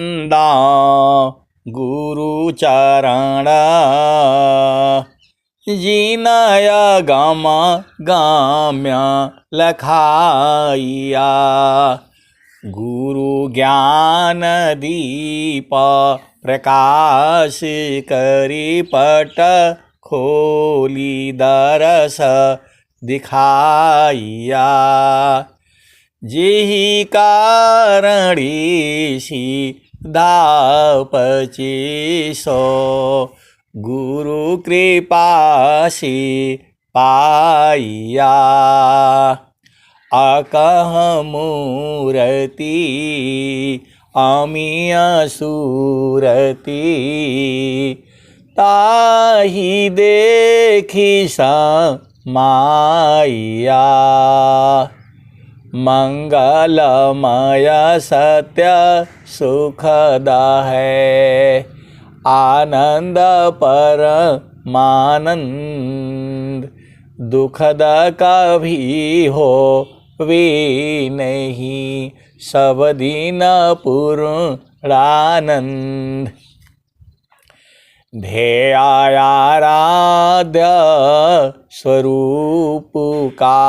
दा गुरु चरण जिनया गम गाम्य लखाइया। गुरु ज्ञान दीप प्रकाश करी पट खोली दरस दिखाइया। जेहि कारणी सीधा पचीसो गुरु कृपा से पाइया। अकह मूरति अमीय सूरति ताहि देखी समाइया। मंगलमय सत्य सुखद है आनंद परमानंद। दुखद कभी हो वे नहीं सब दिन पूर्णानंद। ध्येयाराध्य स्वरूप का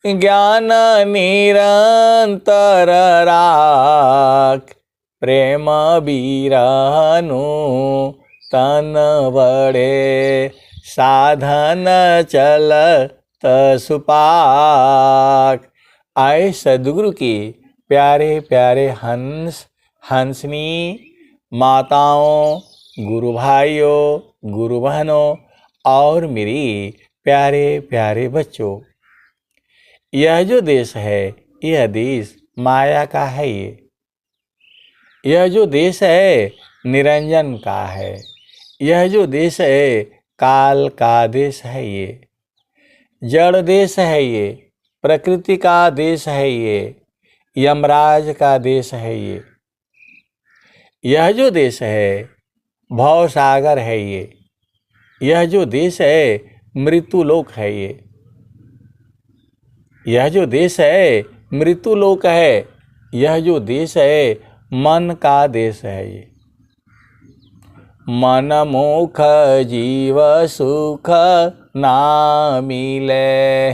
ज्ञान निरंतर राख। प्रेम बिरहनु तन बड़े साधन चलत सुपाक। आए सद्गुरु के प्यारे प्यारे हंस हंसनी माताओं, गुरु भाइयों, गुरु बहनों और मेरी प्यारे प्यारे बच्चों, यह जो देश है यह देश माया का है। यह जो देश है निरंजन का है। यह जो देश है काल का देश है। ये जड़ देश है। ये प्रकृति का देश है। ये यमराज का देश है। यह जो देश है भव सागर है। यह जो देश है मृत्युलोक है। यह जो देश है मृत्युलोक है। यह जो देश है मन का देश है। मन मुख जीव सुख ना मिले।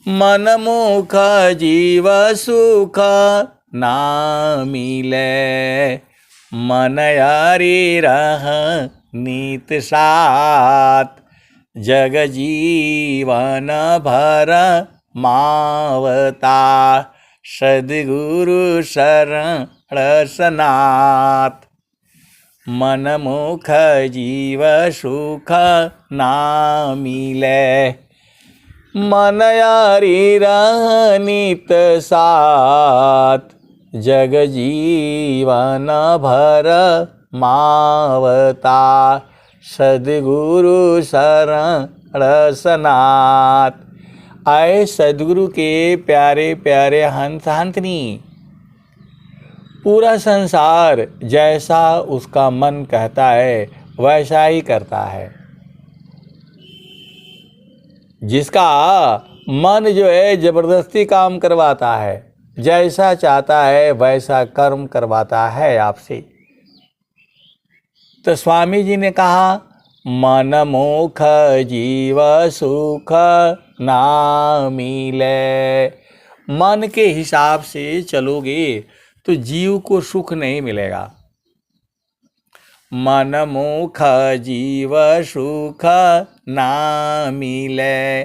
मन मुख जीव सुख ना मिले। मन यारी रह नीत साथ। जग जीवन भर मावता सद्गुरु शरण सनाथ। मन मुख जीव सुख ना मिले। मन यारी रह नित साथ। जग जीवन भर मावता सद्गुरु शरण सनाथ। आए सद्गुरु के प्यारे प्यारे हंस हंसनी, पूरा संसार जैसा उसका मन कहता है वैसा ही करता है। जिसका मन जो है जबरदस्ती काम करवाता है, जैसा चाहता है वैसा कर्म करवाता है आपसे। तो स्वामी जी ने कहा मन मुख जीव सुख ना मिले। मन के हिसाब से चलोगे तो जीव को सुख नहीं मिलेगा। मन मुख जीव सुख ना मिले।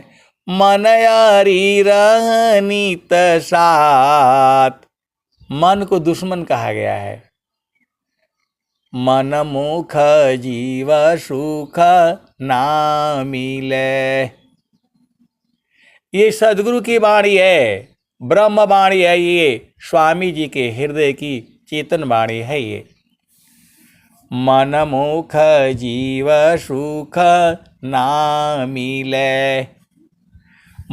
मन यारी रह नित साथ। मन को दुश्मन कहा गया है। मन मुख जीव सुख ना मिले। ये सद्गुरु की वाणी है, ब्रह्म वाणी है। ये स्वामी जी के हृदय की चेतन वाणी है। ये मन मुख जीव सुख ना मिले।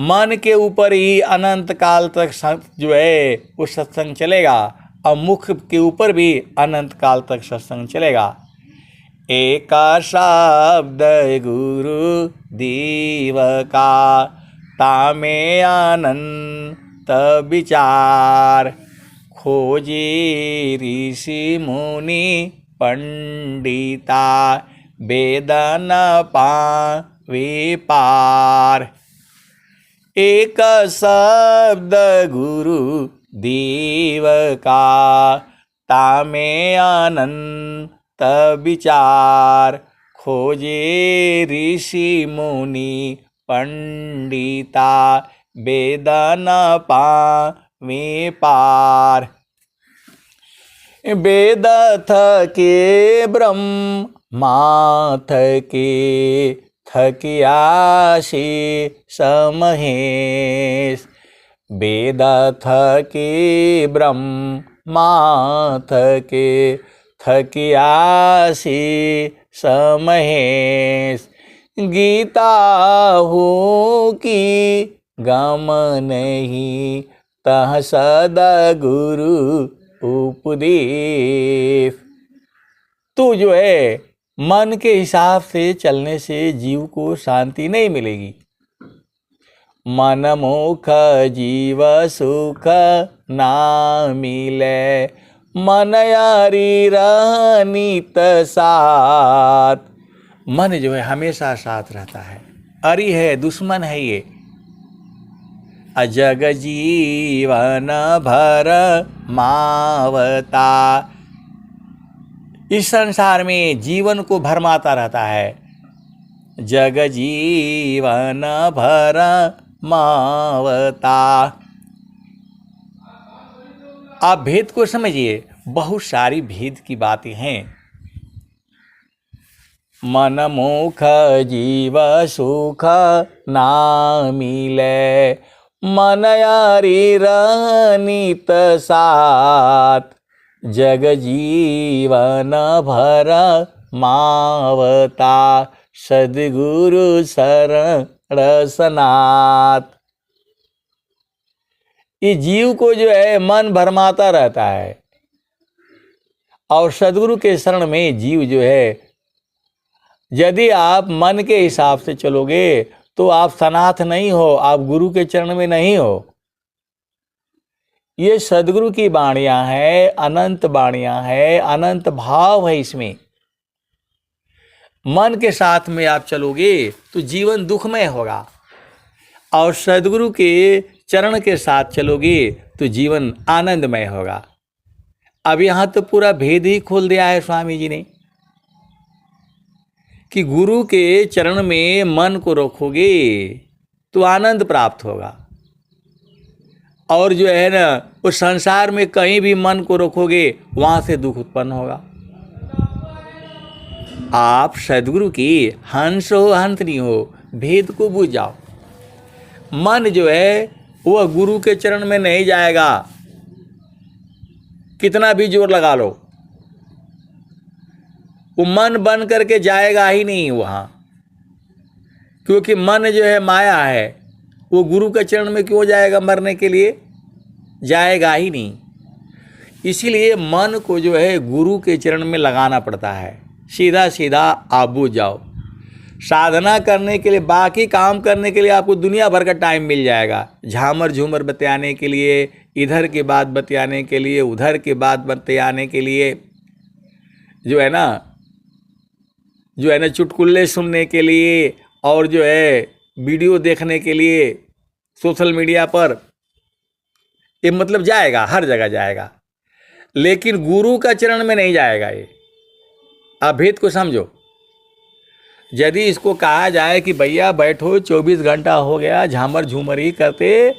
मन के ऊपर ही अनंत काल तक जो है वो सत्संग चलेगा और मुख के ऊपर भी अनंत काल तक सत्संग चलेगा। एक शब्द गुरु देव का तामे अनंत विचार। खोजे ऋषि मुनि पंडिता, वेद न पावे पार। एक शब्द गुरु देव का, तामे अनंत विचार। खोजे ऋषि मुनि पंडिता, वेद न पावे पार। वेद थके ब्रह्मा थके, थकियासी समहेश। वेद थके ब्रह्मा थके, थकियासी समहेश। गीता हो कि गम नहीं, तह सदा गुरु उपदेश। तो जो है मन के हिसाब से चलने से जीव को शांति नहीं मिलेगी। मन मुख जीव सुख ना मिले, मन यारी रहनीत साथ। मन जो है हमेशा साथ रहता है, अरी है, दुश्मन है ये। अजग जीवन भर मावता, इस संसार में जीवन को भरमाता रहता है। जग जीवन भर मावता। आप भेद को समझिए, बहुत सारी भेद की बातें हैं। मन मुख जीव सुख ना मिले, मन यारी रहनीत साथ। जग जीवन भर मावता, सद्गुरु शरण सनाथ। ये जीव को जो है मन भरमाता रहता है, और सद्गुरु के शरण में जीव जो है, यदि आप मन के हिसाब से चलोगे तो आप सनाथ नहीं हो, आप गुरु के चरण में नहीं हो। ये सद्गुरु की वाणियां हैं, अनंत वाणियां हैं, अनंत भाव है इसमें। मन के साथ में आप चलोगे तो जीवन दुखमय होगा, और सद्गुरु के चरण के साथ चलोगे तो जीवन आनंदमय होगा। अब यहाँ तो पूरा भेद ही खोल दिया है स्वामी जी ने, कि गुरु के चरण में मन को रखोगे तो आनंद प्राप्त होगा, और जो है ना उस संसार में कहीं भी मन को रखोगे वहाँ से दुख उत्पन्न होगा। आप सद्गुरु की हंस हो हंसनी हो, भेद को बुझ जाओ। मन जो है वह गुरु के चरण में नहीं जाएगा, कितना भी जोर लगा लो, वो मन बन करके जाएगा ही नहीं वहाँ, क्योंकि मन जो है माया है। वो गुरु के चरण में क्यों जाएगा मरने के लिए? जाएगा ही नहीं। इसीलिए मन को जो है गुरु के चरण में लगाना पड़ता है। सीधा सीधा आप बुझ जाओ। साधना करने के लिए, बाकी काम करने के लिए आपको दुनिया भर का टाइम मिल जाएगा, झामर झूमर बतियाने के लिए, इधर की बात बतियाने के लिए, उधर की बात बतियाने के लिए, जो है ना चुटकुल्ले सुनने के लिए, और जो है वीडियो देखने के लिए सोशल मीडिया पर। ये मतलब जाएगा, हर जगह जाएगा, लेकिन गुरु का चरण में नहीं जाएगा। ये आप भेद को समझो। यदि इसको कहा जाए कि भैया बैठो, 24 घंटा हो गया झामर झूमर ही करते,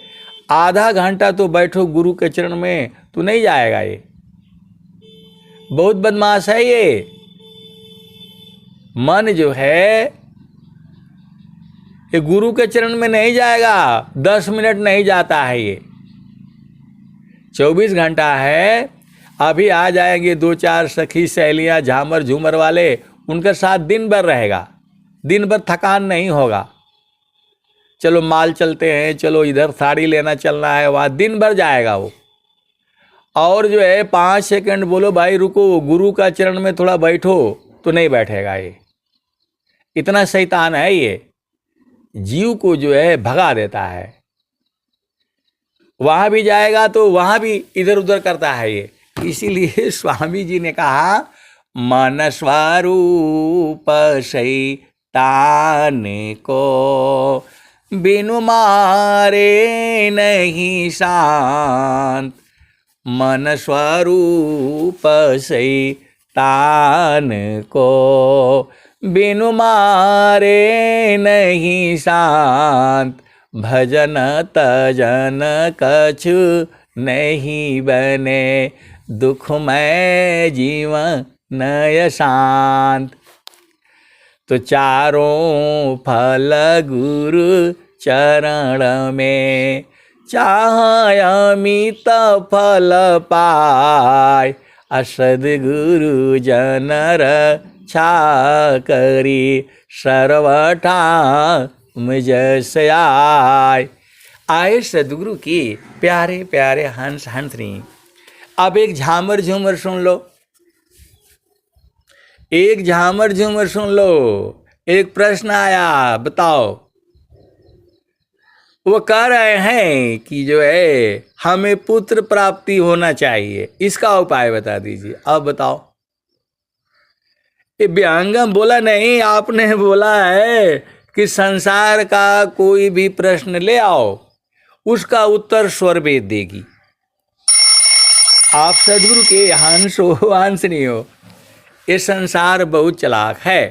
आधा घंटा तो बैठो गुरु के चरण में, तो नहीं जाएगा। ये बहुत बदमाश है। ये मन जो है ये गुरु के चरण में नहीं जाएगा, 10 मिनट नहीं जाता है। ये 24 घंटा है। अभी आ जाएंगे 2-4 सखी सहेलियां झामर झूमर वाले, उनके साथ दिन भर रहेगा, दिन भर थकान नहीं होगा। चलो माल चलते हैं, चलो इधर साड़ी लेना चलना है, वहाँ दिन भर जाएगा वो। और जो है 5 सेकंड बोलो भाई रुको, गुरु का चरण में थोड़ा बैठो, तो नहीं बैठेगा। ये इतना शैतान है। ये जीव को जो है भगा देता है। वहाँ भी जाएगा तो वहाँ भी इधर उधर करता है ये। इसीलिए स्वामी जी ने कहा मन स्वरूप शैतान को बिनु मारे नहीं शांत। मन स्वरूप शैतान को बिनु मारे नहीं शांत। भजन तजन कछु नहीं बने दुखमय जीवन नय शांत। तो चारों फल गुरु चरण में चाह अमित फल पाय। सद्गुरु जनर छा करी सर्वठा मुझस आय। आए सद्गुरु की प्यारे प्यारे हंस हंसनी। अब एक झामर झूमर सुन लो, एक झामर झूमर सुन लो। एक प्रश्न आया, बताओ। वो कह रहे हैं कि जो है हमें पुत्र प्राप्ति होना चाहिए, इसका उपाय बता दीजिए। अब बताओ। ये व्यंगम बोला नहीं, आपने बोला है कि संसार का कोई भी प्रश्न ले आओ, उसका उत्तर स्वर वेद देगी। आप सदगुरु के हंस हो हंसनी हो। ये संसार बहुत चालाक है।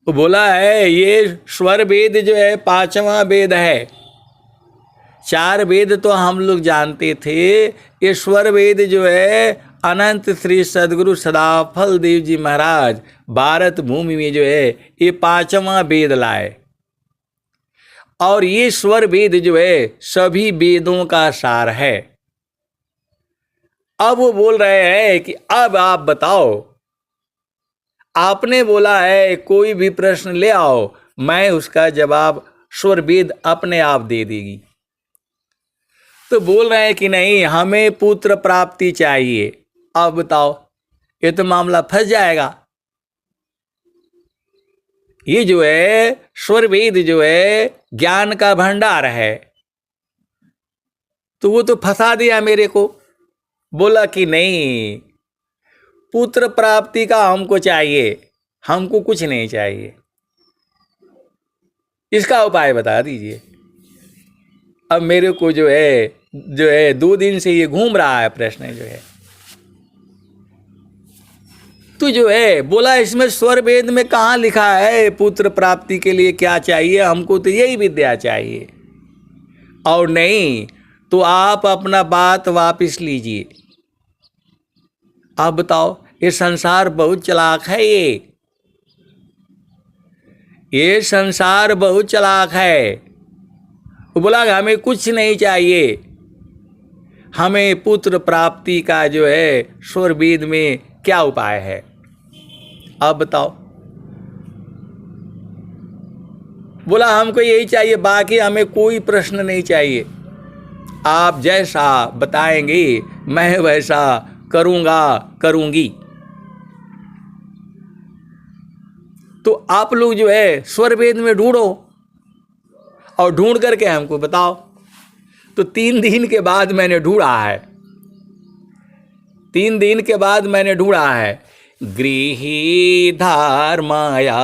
वो बोला है ये स्वर वेद जो है 5वां वेद है। 4 वेद तो हम लोग जानते थे। ये स्वर वेद जो है अनंत श्री सदगुरु सदाफल देव जी महाराज भारत भूमि में जो है ये 5वां वेद लाए। और ये स्वर वेद जो है सभी वेदों का सार है। अब वो बोल रहे हैं कि अब आप बताओ, आपने बोला है कोई भी प्रश्न ले आओ, मैं उसका जवाब स्वर वेद अपने आप दे देगी। तो बोल रहे हैं कि नहीं, हमें पुत्र प्राप्ति चाहिए। अब बताओ, ये तो मामला फंस जाएगा। ये जो है स्वर वेद जो है ज्ञान का भंडार है, तो वो तो फंसा दिया मेरे को। बोला कि नहीं, पुत्र प्राप्ति का हमको चाहिए, हमको कुछ नहीं चाहिए, इसका उपाय बता दीजिए। अब मेरे को जो है 2 दिन से ये घूम रहा है प्रश्न जो है। तो जो है बोला इसमें स्वर वेद में कहाँ लिखा है पुत्र प्राप्ति के लिए क्या चाहिए, हमको तो यही विद्या चाहिए। और नहीं तो आप अपना बात वापस लीजिए। आप बताओ, ये संसार बहुत चालाक है। ये संसार बहुत चालाक है। वो बोला हमें कुछ नहीं चाहिए, हमें पुत्र प्राप्ति का जो है स्वर वेद में क्या उपाय है। अब बताओ। बोला हमको यही चाहिए, बाकी हमें कोई प्रश्न नहीं चाहिए। आप जैसा बताएंगे मैं वैसा करूंगा करूंगी। तो आप लोग जो है स्वर वेद में ढूंढो और ढूंढ करके हमको बताओ। तो 3 दिन के बाद मैंने ढूंढा है। 3 दिन के बाद मैंने ढूंढा है। गृही धर्मया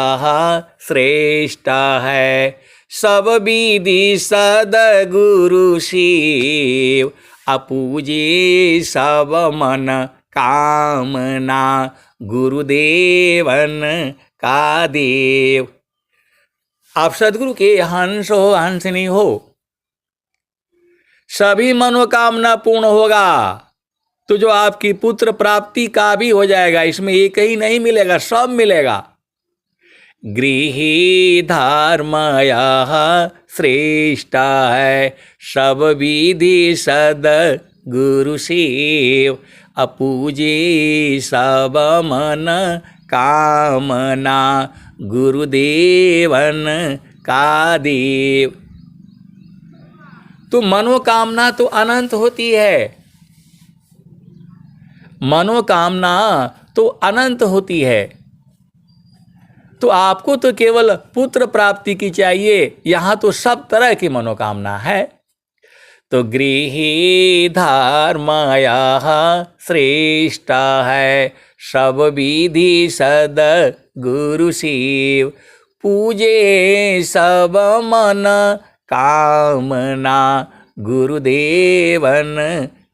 श्रेष्ठ है, सब विधि सद्गुरु शिव। अपूजे सब मन कामना, गुरुदेवन का देव। आप सदगुरु के हंस हो हंसनी हो, सभी मनोकामना पूर्ण होगा। तो जो आपकी पुत्र प्राप्ति का भी हो जाएगा। इसमें एक ही नहीं मिलेगा, सब मिलेगा। गृही धर्मया श्रेष्ठ है, सब विधि सद गुरु शिव। अपूजे सब मन कामना, गुरुदेवन का देव। तो मनोकामना तो अनंत होती है। मनोकामना तो अनंत होती है। तो आपको तो केवल पुत्र प्राप्ति की चाहिए, यहाँ तो सब तरह की मनोकामना है। तो गृही धर्मया श्रेष्ठा है, सब विधि सद गुरु शिव, पूजे सब मन कामना, गुरुदेवन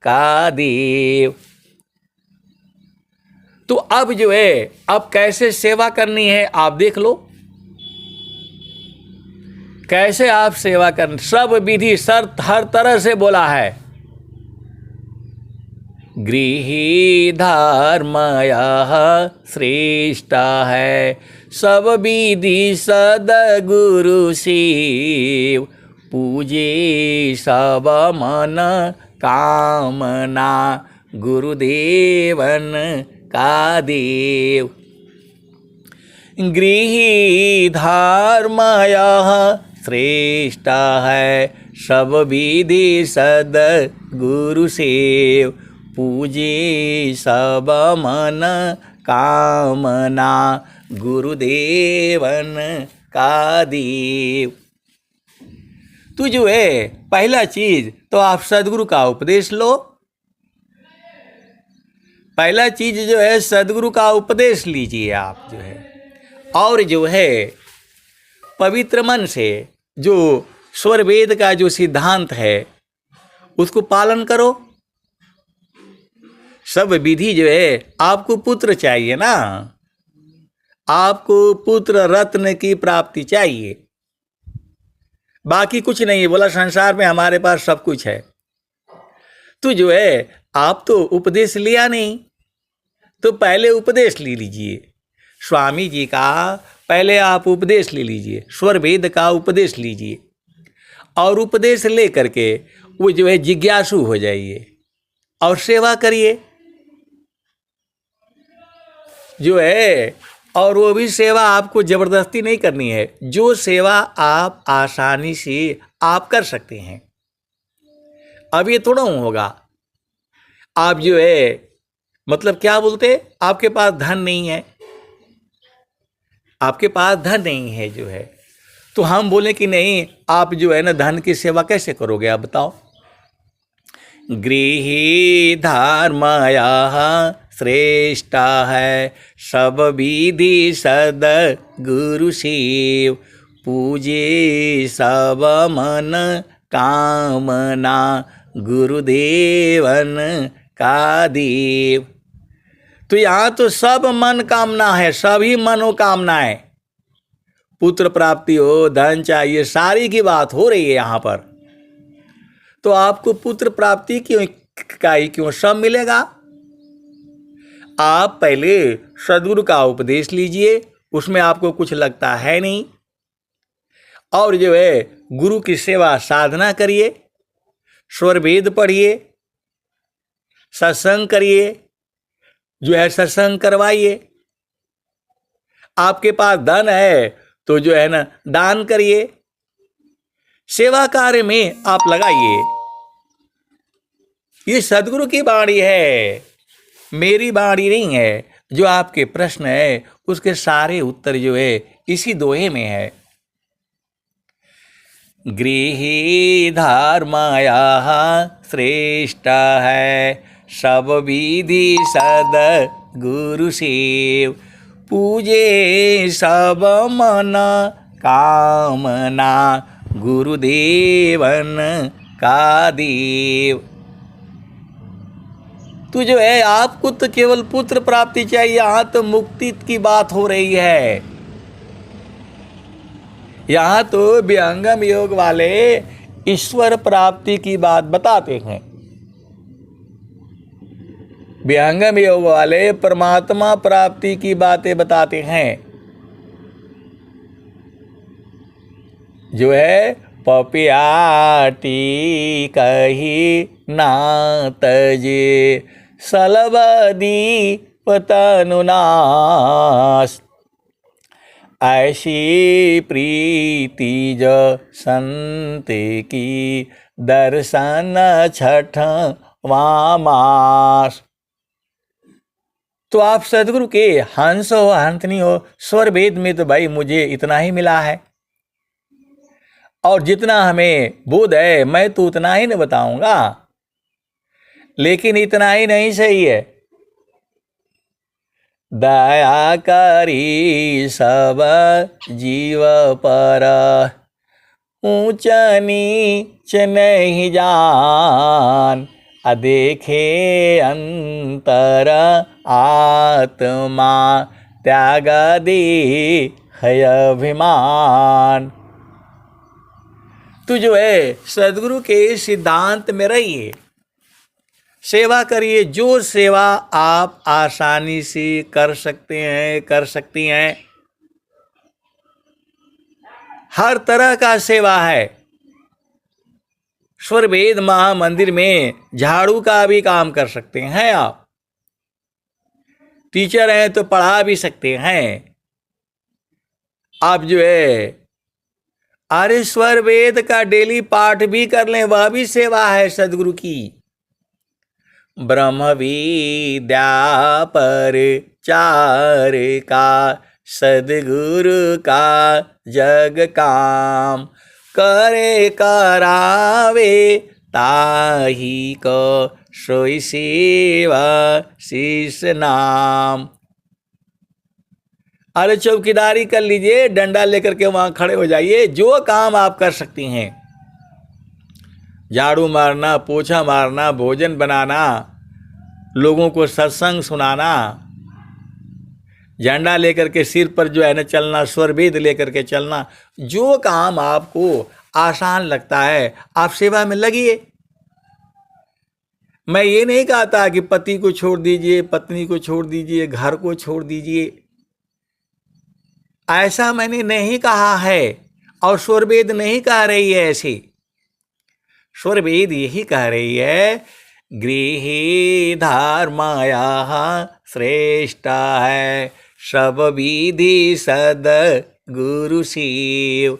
का देव। तो अब जो है, अब कैसे सेवा करनी है आप देख लो, कैसे आप सेवा करनी, सब विधि शर्त हर तरह से बोला है। गृही धर्मया श्रेष्ठा है, सब विधि सद गुरु शिव, पूजे सब मन कामना, गुरुदेवन का देव। गृही धर्मया श्रेष्ठा है, सब विधि सद गुरु सेव, पूजे सब मन कामना, गुरुदेवन का देव। तो जो है पहला चीज तो आप सदगुरु का उपदेश लो। पहला चीज जो है सदगुरु का उपदेश लीजिए आप जो है, और जो है पवित्र मन से जो स्वर वेद का जो सिद्धांत है उसको पालन करो। सब विधि जो है, आपको पुत्र चाहिए ना, आपको पुत्र रत्न की प्राप्ति चाहिए, बाकी कुछ नहीं है। बोला संसार में हमारे पास सब कुछ है। तो जो है आप तो उपदेश लिया नहीं, तो पहले उपदेश ले लीजिए स्वामी जी का, पहले आप उपदेश ले लीजिए, स्वर वेद का उपदेश लीजिए, और उपदेश ले करके वो जो है जिज्ञासु हो जाइए और सेवा करिए जो है। और वो भी सेवा आपको जबरदस्ती नहीं करनी है, जो सेवा आप आसानी से आप कर सकते हैं। अब ये थोड़ा होगा आप जो है, मतलब क्या बोलते, आपके पास धन नहीं है, आपके पास धन नहीं है जो है, तो हम बोले कि नहीं आप जो है ना धन की सेवा कैसे करोगे आप बताओ। गृही धर्मया श्रेष्ठा है, सब विधि सद गुरु शिव, पूजे सब मन कामना, गुरुदेवन का देव। तो यहाँ तो सब मन कामना है, सभी मनोकामनाएं, पुत्र प्राप्ति हो, धन चाहिए, सारी की बात हो रही है यहाँ पर। तो आपको पुत्र प्राप्ति क्यों सब मिलेगा। आप पहले सद्गुरु का उपदेश लीजिए, उसमें आपको कुछ लगता है नहीं, और जो है गुरु की सेवा साधना करिए, स्वर वेद पढ़िए, सत्संग करिए, जो है सत्संग करवाइए। आपके पास धन है तो जो है ना दान करिए, सेवा कार्य में आप लगाइए। ये सदगुरु की वाणी है, मेरी वाणी नहीं है। जो आपके प्रश्न है उसके सारे उत्तर जो है इसी दोहे में है। गृही धर्मया श्रेष्ठा है, सब विधि सद गुरु शिव, पूजे सब मन कामना, गुरुदेवन का देव। तो जो है आपको तो केवल पुत्र प्राप्ति चाहिए, यहाँ तो मुक्ति की बात हो रही है। यहाँ तो विहंगम योग वाले ईश्वर प्राप्ति की बात बताते हैं, विहंगम योग वाले परमात्मा प्राप्ति की बातें बताते हैं। जो है पपियाटी कही ना तजे, सलबदी पतनुनाश, ऐसी प्रीति जो संत की, दर्शन छठ मास। तो आप सदगुरु के हंस हो हंसनी हो, स्वर वेद में तो भाई मुझे इतना ही मिला है, और जितना हमें बोध है मैं तो उतना ही न बताऊंगा। लेकिन इतना ही नहीं सही है, दया करी सब जीव पर, ऊंच नीच नहीं जान, अदेखे अंतर आत्मा, त्याग दे है अभिमान। तो जो है सदगुरु के सिद्धांत में रहिए, सेवा करिए। जो सेवा आप आसानी से कर सकते हैं, कर सकती हैं, हर तरह का सेवा है। स्वर वेद महामंदिर में झाड़ू का भी काम कर सकते हैं आप, टीचर हैं तो पढ़ा भी सकते हैं आप। जो है अरे स्वर वेद का डेली पाठ भी कर लें, वह भी सेवा है सदगुरु की। ब्रह्म विद्या पर चार का, सदगुरु का जग काम, करे करावे ताही को, सोई सेवा शीस नाम। अरे चौकीदारी कर लीजिए, डंडा लेकर के वहां खड़े हो जाइए, जो काम आप कर सकती हैं, झाड़ू मारना, पोछा मारना, भोजन बनाना, लोगों को सत्संग सुनाना, झंडा लेकर के सिर पर जो है ना चलना, स्वर वेद लेकर के चलना, जो काम आपको आसान लगता है आप सेवा में लगिए। मैं ये नहीं कहता कि पति को छोड़ दीजिए, पत्नी को छोड़ दीजिए, घर को छोड़ दीजिए, ऐसा मैंने नहीं कहा है, और स्वर वेद नहीं कह रही है ऐसे। स्वर वेद यही कह रही है, गृही धर्माया श्रेष्ठ है, सब विधि सद गुरु शिव,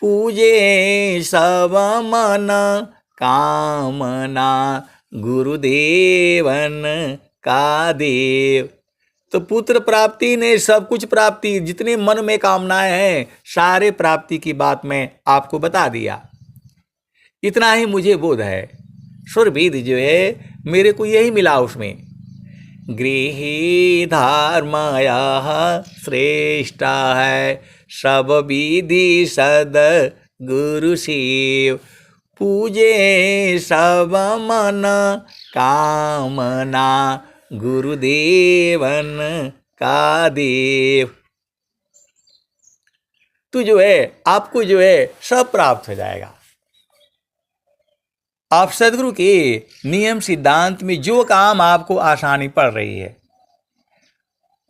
पूजे सब मन कामना, गुरुदेवन का देव। तो पुत्र प्राप्ति ने सब कुछ प्राप्ति, जितने मन में कामनाएं हैं सारे प्राप्ति की बात मैं आपको बता दिया। इतना ही मुझे बोध है। स्वर वेद जो है मेरे को यही मिला उसमें, गृही धर्माया श्रेष्ठ है, सब विधि सद गुरु शिव, पूजे सब मन कामना, गुरुदेवन का देव। तो जो है आपको जो है सब प्राप्त हो जाएगा। आप सदगुरु के नियम सिद्धांत में जो काम आपको आसानी पड़ रही है,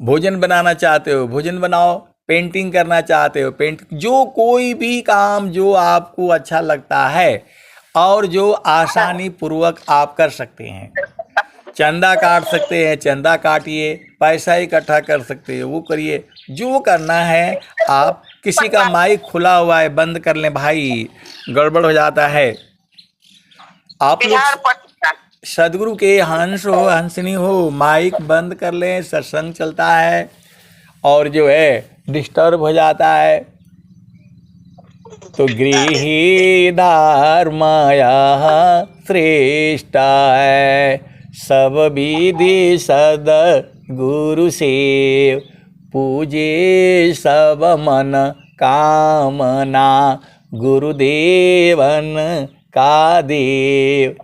भोजन बनाना चाहते हो भोजन बनाओ, पेंटिंग करना चाहते हो पेंट, जो कोई भी काम जो आपको अच्छा लगता है और जो आसानी पूर्वक आप कर सकते हैं। चंदा काट सकते हैं, चंदा काटिए, पैसा इकट्ठा कर सकते हो वो करिए, जो करना है आप। किसी का माइक खुला हुआ है, बंद कर लें भाई, गड़बड़ हो जाता है। आप लोग सदगुरु के हंस हो हंसनी हो, माइक बंद कर लें, सत्संग चलता है और जो है डिस्टर्ब हो जाता है। तो गृही धर्माया श्रेष्ठ है, सब विधि सद गुरु सेव, पूजे सब मन कामना, गुरुदेवन का देव।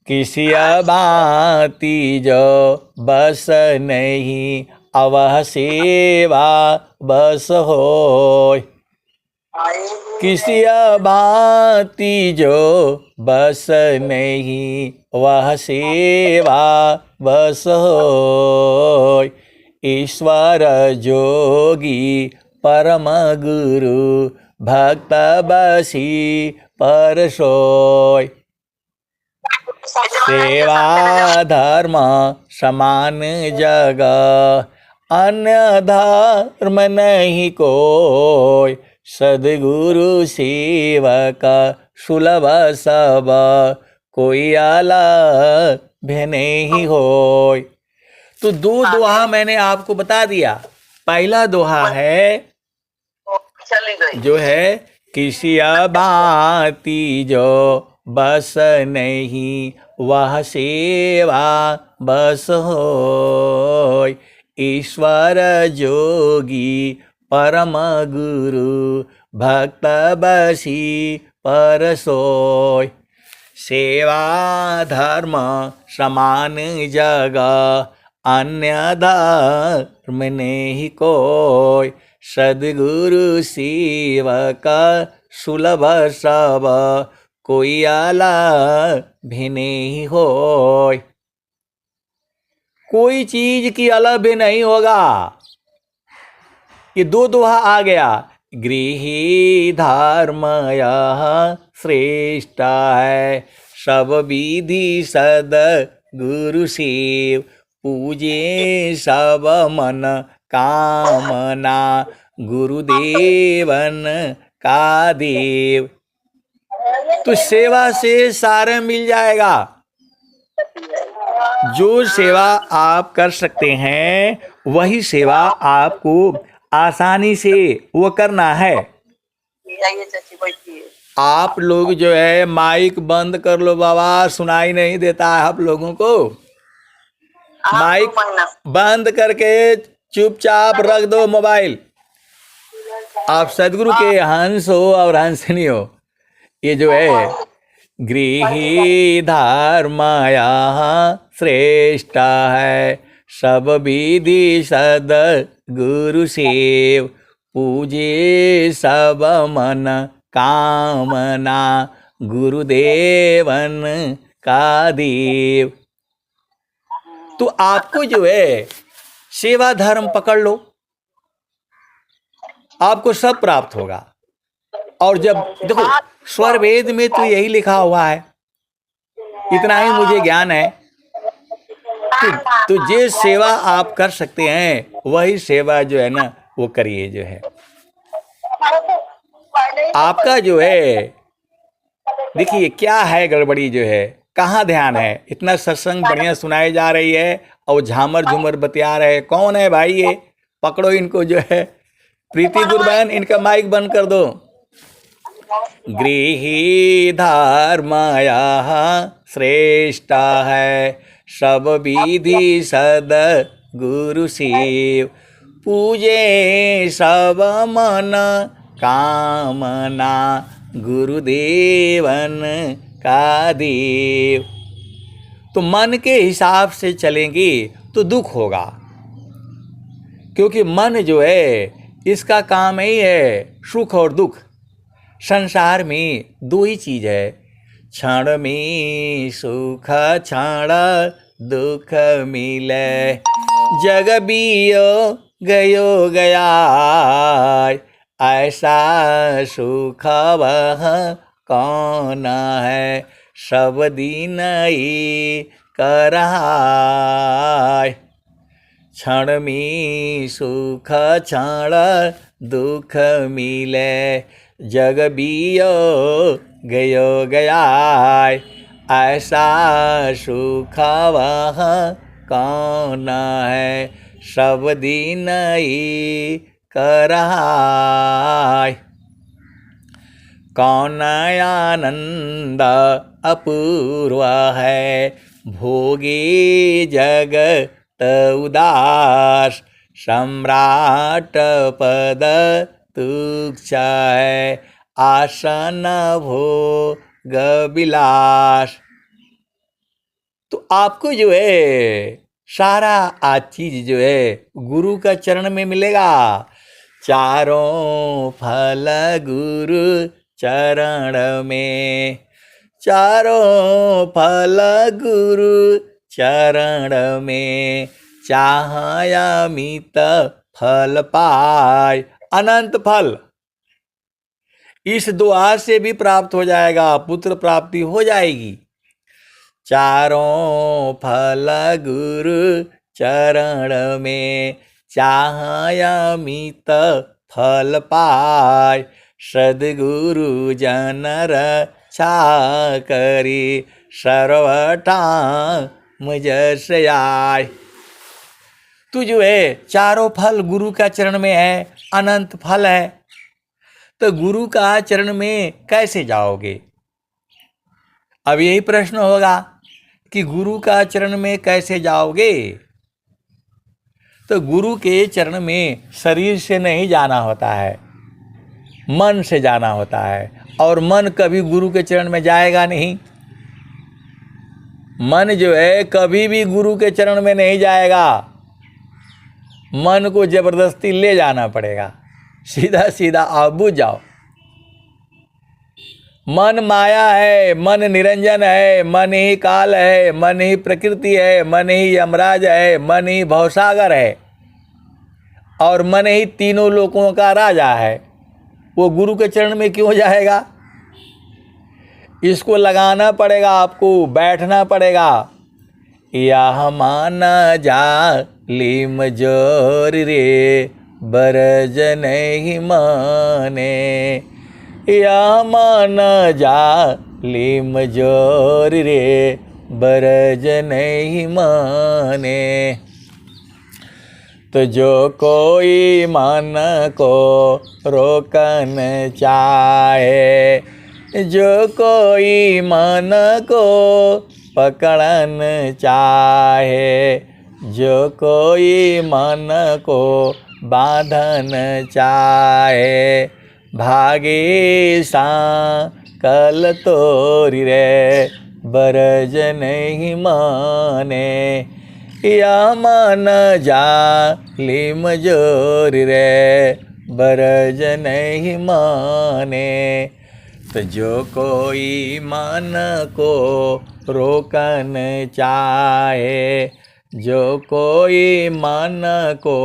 किसी बाती जो बस नहीं, अवह सेवा बस होय। किसी बाती जो बस नहीं, वह सेवा बस होय। ईश्वर जोगी परम गुरु, भक्त बसी पर सोय। सेवा धर्म समान जग, अन्य धर्म नहीं कोय। सदगुरु सेवक सुलभ सब, कोई अलग नहीं होय। तो दो दोहा मैंने आपको बता दिया। पहला दोहा है चली गई जो है किसी बाती जो बस नहीं वह सेवा बस होय। ईश्वर जोगी परम गुरु भक्त बसी पर सोय। सेवा धर्म समान जग अन्य धर्म नहीं कोय। सद्गुरु सेवक सुलभ सब कोई अलग नहीं होय। कोई चीज की अलग भी नहीं होगा। ये दो दोहा आ गया। गृही धर्म यह श्रेष्ठ है सब विधि सद गुरु सेव। पूजे सब मन कामना गुरुदेवन का देव। तो सेवा से सारा मिल जाएगा। जो सेवा आप कर सकते हैं वही सेवा आपको आसानी से वो करना है। आप लोग जो है माइक बंद कर लो बाबा, सुनाई नहीं देता है आप लोगों को। माइक बंद करके चुपचाप रख दो मोबाइल। आप सदगुरु के हंस हो और हंसनी हो। ये जो है गृही धर्म यहाँ श्रेष्ठ है सब विधि सद गुरु सेव। पूजे सब मन कामना गुरुदेवन का देव। तो आपको जो है सेवा धर्म पकड़ लो, आपको सब प्राप्त होगा। और जब देखो स्वर वेद में तो यही लिखा हुआ है, इतना ही मुझे ज्ञान है। तो जो सेवा आप कर सकते हैं वही सेवा जो है ना वो करिए। जो है आपका जो है देखिए क्या है गड़बड़ी, जो है कहाँ ध्यान है। इतना सत्संग बढ़िया सुनाई जा रही है और झामर झूमर बतिया रहे। कौन है भाई ये? पकड़ो इनको जो है। प्रीति गुरबैन इनका माइक बंद कर दो। गृही धर्म यहाँ श्रेष्ठ है सब विधि सद गुरु सेव। पूजे सब मन कामना गुरुदेवन का देव। तो मन के हिसाब से चलेंगे तो दुख होगा, क्योंकि मन जो है इसका काम ही है सुख और दुख। संसार में दो ही चीज है, क्षण में सुख क्षण दुख मिले। जग बियो गयो गया ऐसा सुख वह कौन है सब दिन ही कराय। क्षण में सुख क्षण दुख मिले। जग बियो गयो गया ऐसा सुख वह कौन है सब दिन ही कराय। कौन आनंद अपूर्व है भोगे जगत उदास। सम्राट पद तुच्छ है आसन भोग विलास। तो आपको जो है सारा आज चीज जो है गुरु का चरण में मिलेगा। चारों फल गुरु चरण में। चारों फल गुरु चरण में। चाहय अमित फल पाय। अनंत फल इस दुआ से भी प्राप्त हो जाएगा, पुत्र प्राप्ति हो जाएगी। चारों फल गुरु चरण में। चाहय अमित फल पाय। सद्गुरु जन रक्षा करी सर्वथा मुझ से आय। तू जो है चारों फल गुरु का चरण में है, अनंत फल है, तो गुरु का चरण में कैसे जाओगे? अब यही प्रश्न होगा कि गुरु का चरण में कैसे जाओगे? तो गुरु के चरण में शरीर से नहीं जाना होता है, मन से जाना होता है, और मन कभी गुरु के चरण में जाएगा नहीं। मन जो है कभी भी गुरु के चरण में नहीं जाएगा, मन को जबरदस्ती ले जाना पड़ेगा। सीधा सीधा आप बुझ जाओ, मन माया है, मन निरंजन है, मन ही काल है, मन ही प्रकृति है, मन ही यमराज है, मन ही भवसागर है, और मन ही तीनों लोकों का राजा है। वो गुरु के चरण में क्यों जाएगा? इसको लगाना पड़ेगा, आपको बैठना पड़ेगा। यह माना जा लीम जोर रे बरज नहीं माने, या मान जा लीम जोर रे बरज नहीं माने। तो जो कोई मन को रोकन चाहे, जो कोई मन को पकड़न चाहे, जो कोई मन को बांधन चाहे, भागे सांकल तोरी रे बरज नहीं माने, या मान जा लीम जोरी रे बरज नहीं माने। तो जो कोई मन को रोकन चाहे, जो कोई मन को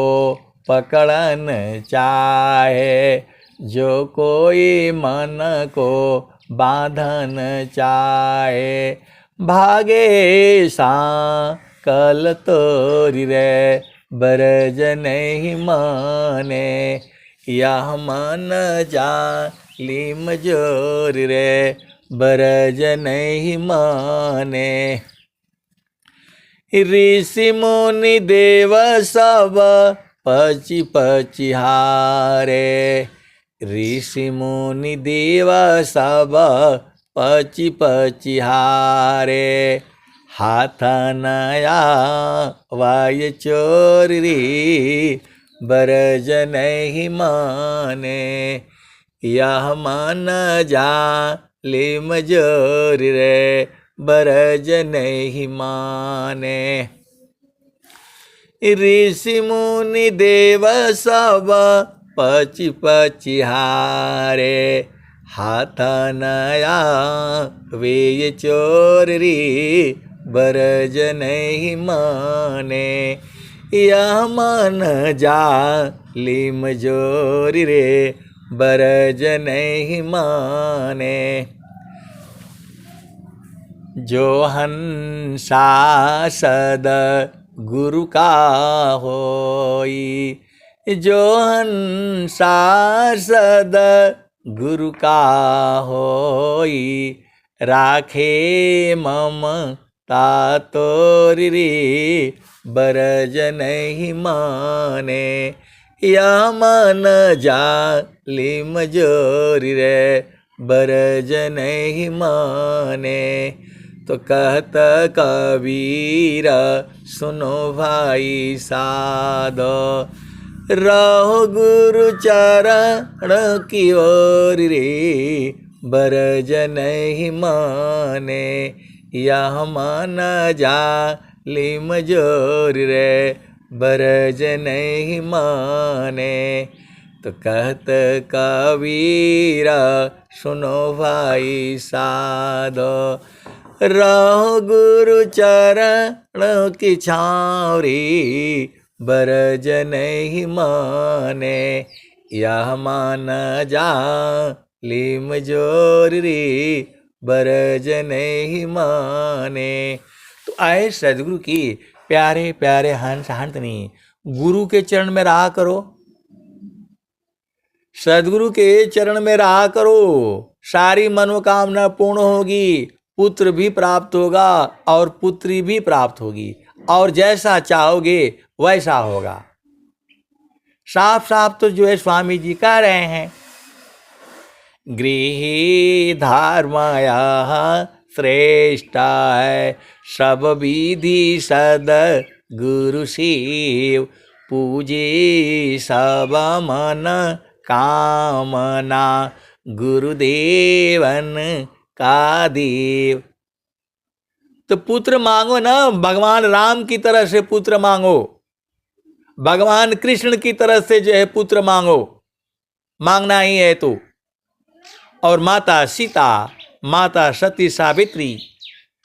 पकड़न चाहे, जो कोई मन को बांधन चाहे, भागे सांकल तोरी रे बरज नहीं माने, यह मन जा लीम जोरी रे बरज नहीं माने। ऋषि मुनि देव सब पची पची हारे, ऋषि मुनि देव सब पची पची हारे, हाथ नया वाय चोरी बरज नहीं माने, यह मान जा लीम जोरी रे बरज नहीं माने। ऋषि मुनि देव सब पची पची हारे, हाथ नया वे चोरी बरज नहीं माने, यह मान जा लीम जोरी रे बरज नहीं माने। जो हंसा सद गुरु का होई, जो हंसा सद गुरु का होई, राखे ममता तोरी रे बरज नहीं माने, या मन जा लीम जोरी रे बरज नहीं माने। तो कहत कबीर सुनो भाई साधो, रहो गुरु चरण की ओर रे बरज नहीं माने, यह मान जा लीम जोरी रे बरज नहीं माने। तो कहत कबीर सुनो भाई साधो, रहो गुरु चरण की छाँव रे बरज नहीं माने, यह मान जा लीम जोरी रे बरज नहीं माने। तो आए सदगुरु की प्यारे प्यारे हंस हंतनी, गुरु के चरण में रहा करो, सदगुरु के चरण में रहा करो, सारी मनोकामना पूर्ण होगी, पुत्र भी प्राप्त होगा और पुत्री भी प्राप्त होगी। और जैसा चाहोगे वैसा होगा। साफ साफ तो जो है स्वामी जी कह रहे हैं, गृही धर्मया श्रेष्ठ है सब विधि सद गुरु शिव, पूजे सब मन कामना गुरुदेवन का देव। तो पुत्र मांगो ना, भगवान राम की तरह से पुत्र मांगो, भगवान कृष्ण की तरह से जो है पुत्र मांगो, मांगना ही है तो। और माता सीता, माता सती सावित्री,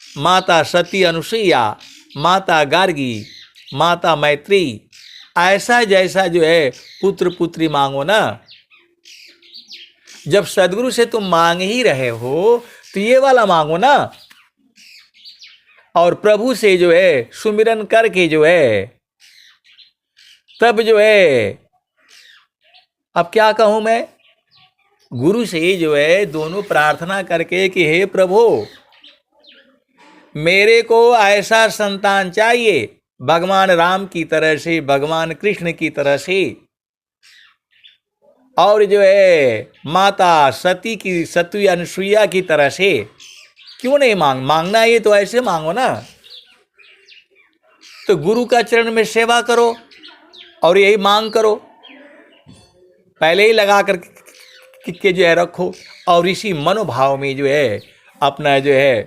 माता सती अनुसुईया, माता गार्गी, माता मैत्री, ऐसा जैसा जो है पुत्र पुत्री मांगो ना। जब सदगुरु से तुम मांग ही रहे हो तो ये वाला मांगो ना। और प्रभु से जो है सुमिरन करके जो है तब जो है, अब क्या कहूं मैं, गुरु से जो है दोनों प्रार्थना करके कि हे प्रभु मेरे को ऐसा संतान चाहिए, भगवान राम की तरह से, भगवान कृष्ण की तरह से, और जो है माता सती की, सती अनुसुईया की तरह से। क्यों नहीं मांगना है तो ऐसे मांगो ना। तो गुरु का चरण में सेवा करो और यही मांग करो, पहले ही लगा कर के जो है रखो, और इसी मनोभाव में जो है अपना जो है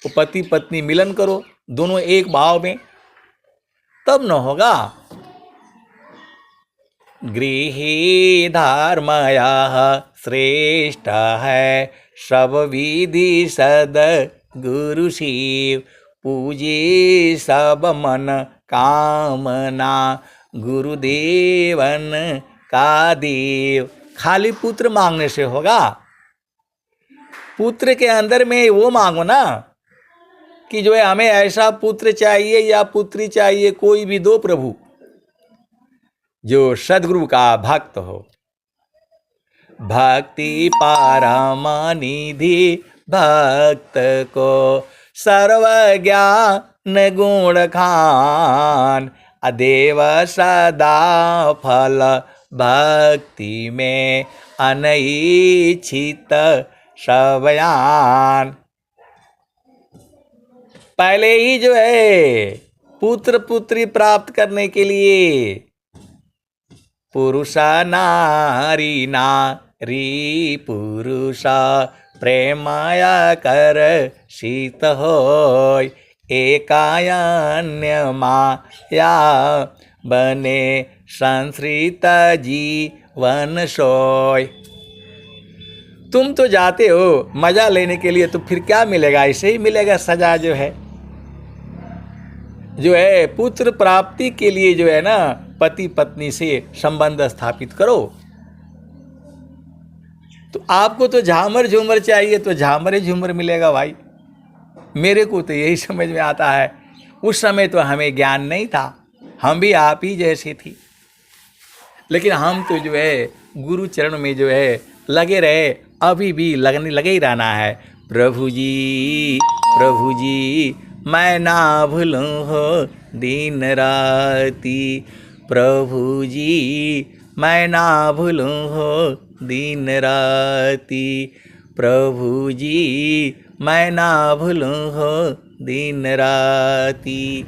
वो पति पत्नी मिलन करो, दोनों एक भाव में, तब न होगा। गृही धर्मया श्रेष्ठ है सब विधि सद गुरु शिव, पूजे सब मन कामना गुरुदेवन का देव। खाली पुत्र मांगने से होगा? पुत्र के अंदर में वो मांगो ना कि जो है हमें ऐसा पुत्र चाहिए या पुत्री चाहिए, कोई भी दो प्रभु, जो सदगुरु का भक्त हो। भक्ति पारमानिधि भक्त को सर्वज्ञान गुण खान, अदेव सदा फल भक्ति में अनइच्छित सवयान। पहले ही जो है पुत्र पुत्री प्राप्त करने के लिए पुरुषा नारी नारी पुरुषा प्रेमाया कर शीत होय, एकायन्य माया बने संश्रित जीवन सोय। तुम तो जाते हो मजा लेने के लिए, तो फिर क्या मिलेगा? ऐसे ही मिलेगा सजा। जो है पुत्र प्राप्ति के लिए जो है ना पति पत्नी से संबंध स्थापित करो। तो आपको तो झामर झूमर चाहिए तो झामर झूमर मिलेगा भाई। मेरे को तो यही समझ में आता है, उस समय तो हमें ज्ञान नहीं था, हम भी आप ही जैसे थी, लेकिन हम तो जो है गुरु चरण में जो है लगे रहे, अभी भी लगे ही रहना है। प्रभु जी मैं ना भूलूं हो दिन राती, प्रभु जी मैं ना भूलूं हो दिन राती, प्रभु जी मैं ना भूलूं हो दिन राती।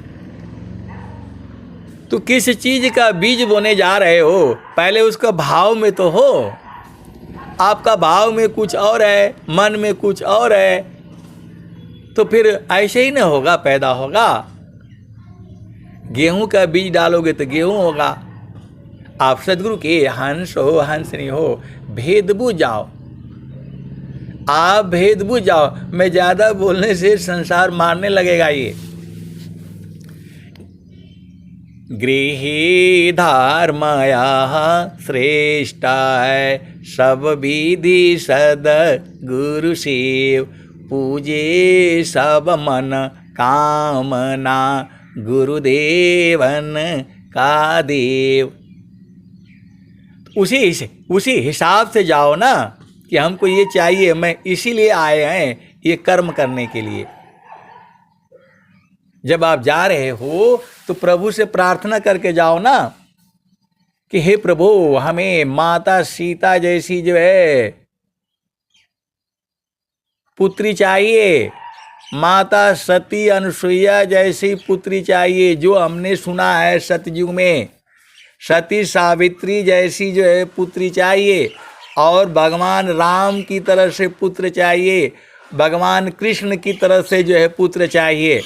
तो किस चीज का बीज बोने जा रहे हो, पहले उसका भाव में तो हो। आपका भाव में कुछ और है, मन में कुछ और है, तो फिर ऐसे ही न होगा, पैदा होगा। गेहूं का बीज डालोगे तो गेहूं होगा। आप सदगुरु के हंस हो हंसनी हो, भेद बुझ जाओ, आप भेद बुझ जाओ। मैं ज्यादा बोलने से संसार मारने लगेगा। ये गृही धर्मया श्रेष्ठ है सब विधि सद गुरु शिव, पूजे सब मन कामना गुरुदेवन का देव। उसी हिसाब से जाओ ना कि हमको ये चाहिए, मैं इसीलिए आए हैं ये कर्म करने के लिए। जब आप जा रहे हो तो प्रभु से प्रार्थना करके जाओ ना कि हे प्रभु, हमें माता सीता जैसी जो है पुत्री चाहिए, माता सती अनुसुईया जैसी पुत्री चाहिए। जो हमने सुना है सतयुग में सती सावित्री जैसी जो है पुत्री चाहिए, और भगवान राम की तरह से पुत्र चाहिए, भगवान कृष्ण की तरह से जो है पुत्र चाहिए।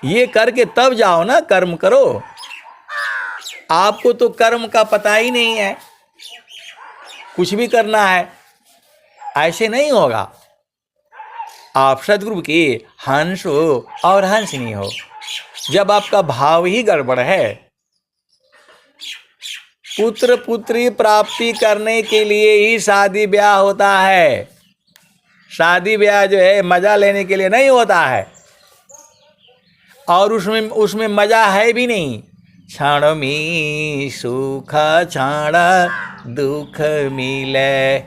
ये करके तब जाओ ना, कर्म करो। आपको तो कर्म का पता ही नहीं है, कुछ भी करना है, ऐसे नहीं होगा। आप सदगुरु के हंस हो और हंसनी हो। जब आपका भाव ही गड़बड़ है, पुत्र पुत्री प्राप्ति करने के लिए ही शादी ब्याह होता है। शादी ब्याह जो है मजा लेने के लिए नहीं होता है, और उसमें मजा है भी नहीं। क्षण में सुख क्षण दुख मिले,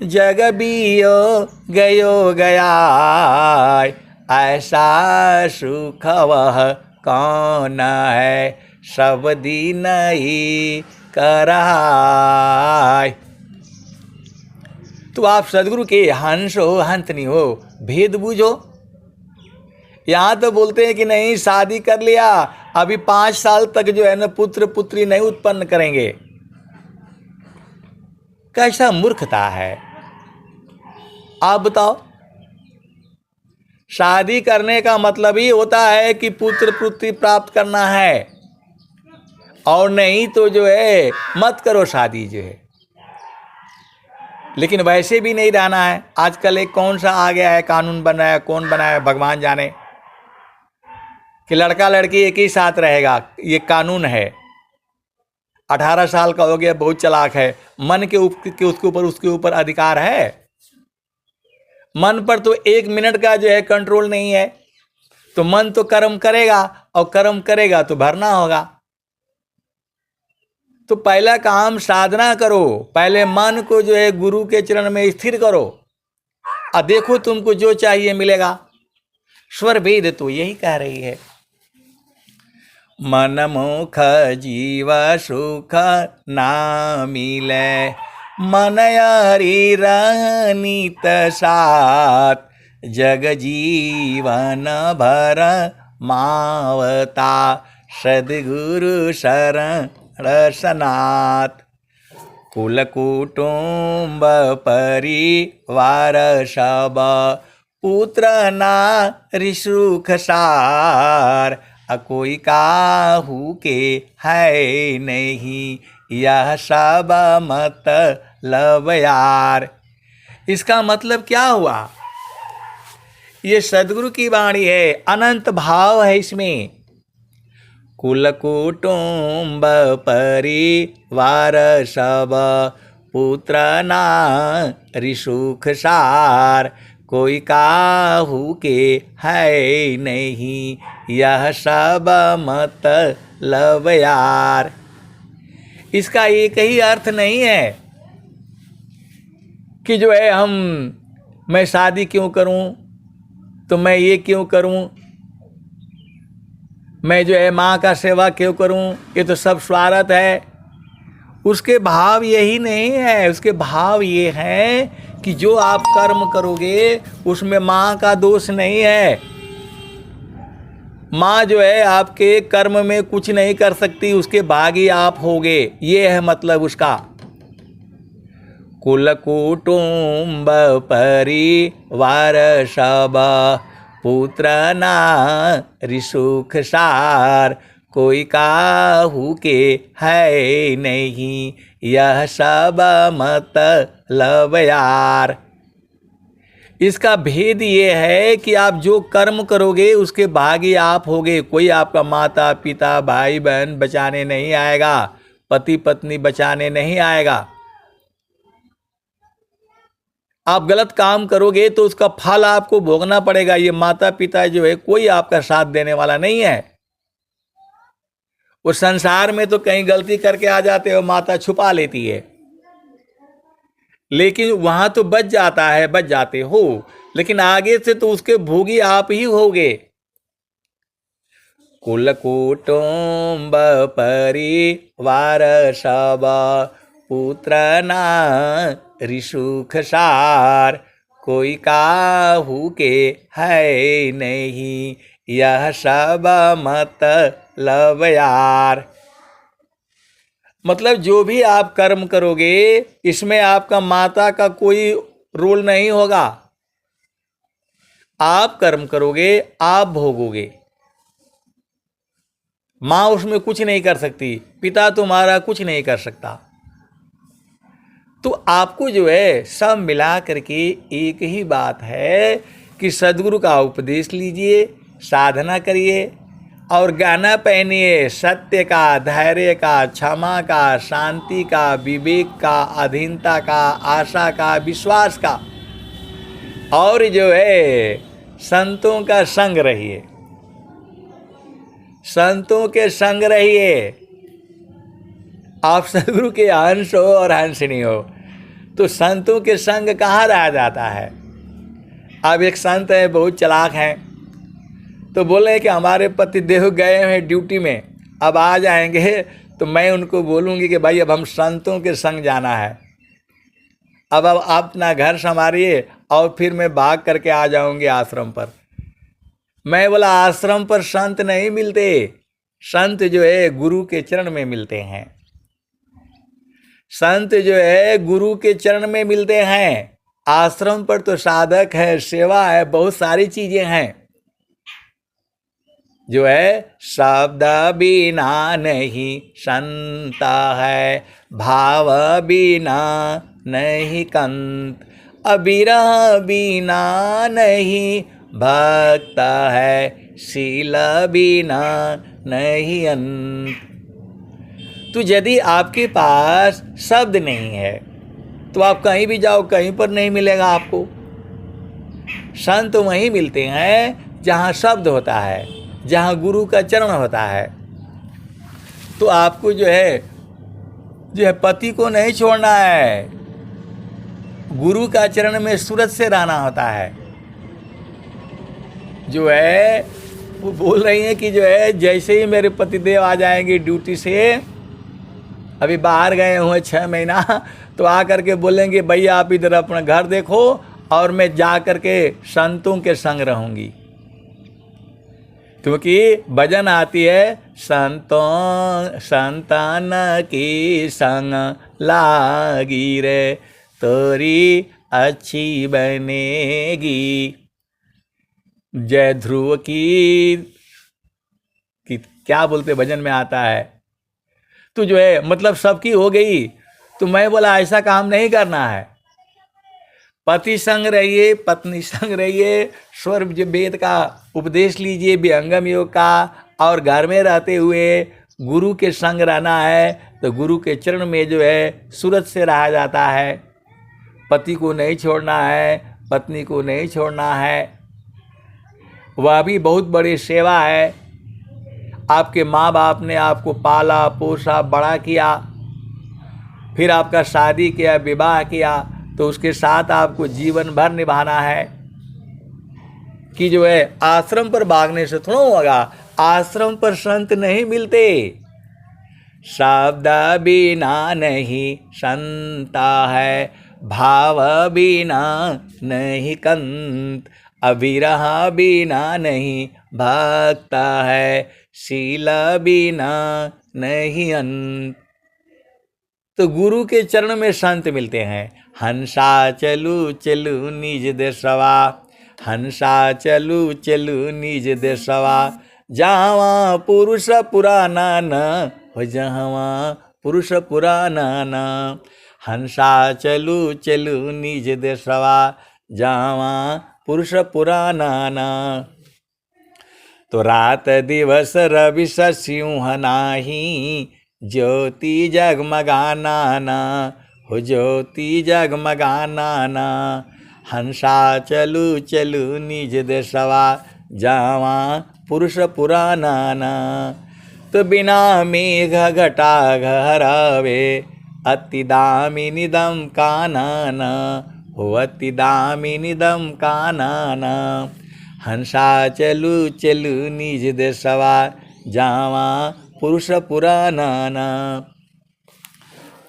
जग बियो गयो गया, ऐसा सुख वह कौन है, सब दिन ही कराय। तो आप सदगुरु के हंस हो हंसनी हो, भेद बूझो। यहाँ तो बोलते हैं कि नहीं, शादी कर लिया, अभी 5 साल तक जो है ना पुत्र पुत्री नहीं उत्पन्न करेंगे। कैसा मूर्खता है, आप बताओ। शादी करने का मतलब ही होता है कि पुत्र पुत्री प्राप्त करना है, और नहीं तो जो है मत करो शादी जो है। लेकिन वैसे भी नहीं रहना है। आजकल एक कौन सा आ गया है कानून बनाया, कौन बनाया भगवान जाने, कि लड़का लड़की एक ही साथ रहेगा। ये कानून है। 18 साल का हो गया, बहुत चालाक है। मन के उसके ऊपर अधिकार है। मन पर तो 1 मिनट का जो है कंट्रोल नहीं है। तो मन तो कर्म करेगा, और कर्म करेगा तो भरना होगा। तो पहला काम साधना करो, पहले मन को जो है गुरु के चरण में स्थिर करो, और देखो तुमको जो चाहिए मिलेगा। स्वर वेद तो यही कह रही है। मन मुख जीव सुख ना मिले, मन हरि रहनीत साथ, जग जीवन भर मावता, सद्गुरु शरण सनाथ। कुल कुटुंब परिवार सब, पुत्र नारी सुख सार, कोई काहू के है नहीं, यह सब मतलब यार। इसका मतलब क्या हुआ? ये सदगुरु की वाणी है, अनंत भाव है इसमें। कुल कुटुंब परिवार सब, पुत्र नारी सुख सार, कोई काहू के है नहीं, यह सब मतलब यार। इसका एक ही अर्थ नहीं है कि जो है मैं शादी क्यों करूं, तो मैं ये क्यों करूं, मैं जो है माँ का सेवा क्यों करूं, ये तो सब स्वार्थ है। उसके भाव यही नहीं है। उसके भाव ये हैं कि जो आप कर्म करोगे उसमें माँ का दोष नहीं है। माँ जो है आपके कर्म में कुछ नहीं कर सकती, उसके भागी आप होगे, ये है मतलब उसका। कुल कुटुंब परिवार सब, पुत्र नारी सुख सार, कोई काहू के है नहीं, यह सब मतलब यार। इसका भेद ये है कि आप जो कर्म करोगे उसके भागी आप होगे। कोई आपका माता पिता भाई बहन बचाने नहीं आएगा, पति पत्नी बचाने नहीं आएगा। आप गलत काम करोगे तो उसका फल आपको भोगना पड़ेगा। ये माता पिता जो है कोई आपका साथ देने वाला नहीं है। वो संसार में तो कहीं गलती करके आ जाते हो, माता छुपा लेती है, लेकिन वहां तो बच जाता है, बच जाते हो। लेकिन आगे से तो उसके भोगी आप ही होगे। कुल कुटुंब परिवार सब पुत्र नारी सुख सार, कोई काहू के है नहीं यह सब मतलब यार। मतलब जो भी आप कर्म करोगे इसमें आपका माता का कोई रोल नहीं होगा। आप कर्म करोगे, आप भोगोगे। माँ उसमें कुछ नहीं कर सकती, पिता तुम्हारा कुछ नहीं कर सकता। तो आपको जो है सब मिला करके एक ही बात है कि सदगुरु का उपदेश लीजिए, साधना करिए और गाना पहनिए सत्य का, धैर्य का, क्षमा का, शांति का, विवेक का, अधीनता का, आशा का, विश्वास का। और जो है संतों का संग रहिए, संतों के संग रहिए। आप सदगुरु के अंश हो और हंसनी हो तो संतों के संग कहाँ रहा जाता है। अब एक संत है, बहुत चालाक हैं, तो बोले कि हमारे पति देव गए हैं ड्यूटी में, अब आ जाएंगे। तो मैं उनको बोलूँगी कि भाई अब हम संतों के संग जाना है, अब आप अपना घर संभालिए और फिर मैं भाग करके आ जाऊँगी आश्रम पर। मैं बोला आश्रम पर संत नहीं मिलते, संत जो है गुरु के चरण में मिलते हैं। संत जो है गुरु के चरण में मिलते हैं। आश्रम पर तो साधक है, सेवा है, बहुत सारी चीजें हैं। जो है शब्द बिना नहीं संता है, भाव बिना नहीं कंत, अविरह बिना नहीं भक्त है, शील बिना नहीं अंत। तो यदि आपके पास शब्द नहीं है तो आप कहीं भी जाओ कहीं पर नहीं मिलेगा आपको। संत वहीं मिलते हैं जहाँ शब्द होता है, जहाँ गुरु का चरण होता है। तो आपको जो है पति को नहीं छोड़ना है, गुरु का चरण में सूरत से रहना होता है। जो है वो बोल रही हैं कि जो है जैसे ही मेरे पतिदेव आ जाएंगे ड्यूटी से, अभी बाहर गए हुए 6 महीना, तो आ करके बोलेंगे भैया आप इधर अपना घर देखो और मैं जा करके संतों के संग रहूंगी। क्योंकि भजन आती है संतान की संग लागी रे, तोरी अच्छी बनेगी। जय ध्रुव की क्या बोलते भजन में आता है। तो जो है मतलब सबकी हो गई। तो मैं बोला ऐसा काम नहीं करना है। पति संग रहिए, पत्नी संग रहिए, स्वर वेद का उपदेश लीजिए, विहंगम योग का, और घर में रहते हुए गुरु के संग रहना है। तो गुरु के चरण में जो है सूरत से रहा जाता है। पति को नहीं छोड़ना है, पत्नी को नहीं छोड़ना है, वह भी बहुत बड़ी सेवा है। आपके माँ बाप ने आपको पाला पोसा बड़ा किया, फिर आपका शादी किया, विवाह किया, तो उसके साथ आपको जीवन भर निभाना है। कि जो है आश्रम पर भागने से थोड़ा होगा। आश्रम पर संत नहीं मिलते। शब्द बिना नहीं संता है, भाव बिना नहीं कंत, अविरह बिना नहीं भक्ता है, शील बिना नहीं अंत। तो गुरु के चरण में संत मिलते हैं। हंसा चलू चलू निज देशवा, हंसा चलू चलू निज देशवा, जहाँ पुरुष पुराना न हो, जहाँ पुरुष पुराना न। हंसा चलू चलू निज देशवा, जहाँ पुरुष पुराना न। तो रात दिवस रवि सिंह नाही, ज्योति जगमगाना ना हो, ज्योति जगमगाना ना। हंसा चलू चलू निज देशवा, जावा पुरुष पुराना ना। तो बिना मेघ घटा घरावे, अति दामिनी दम कानन, होवति दामिनिदम कानना। हंसा चलू चलू निज देशवा जावा पुरुष पुराना।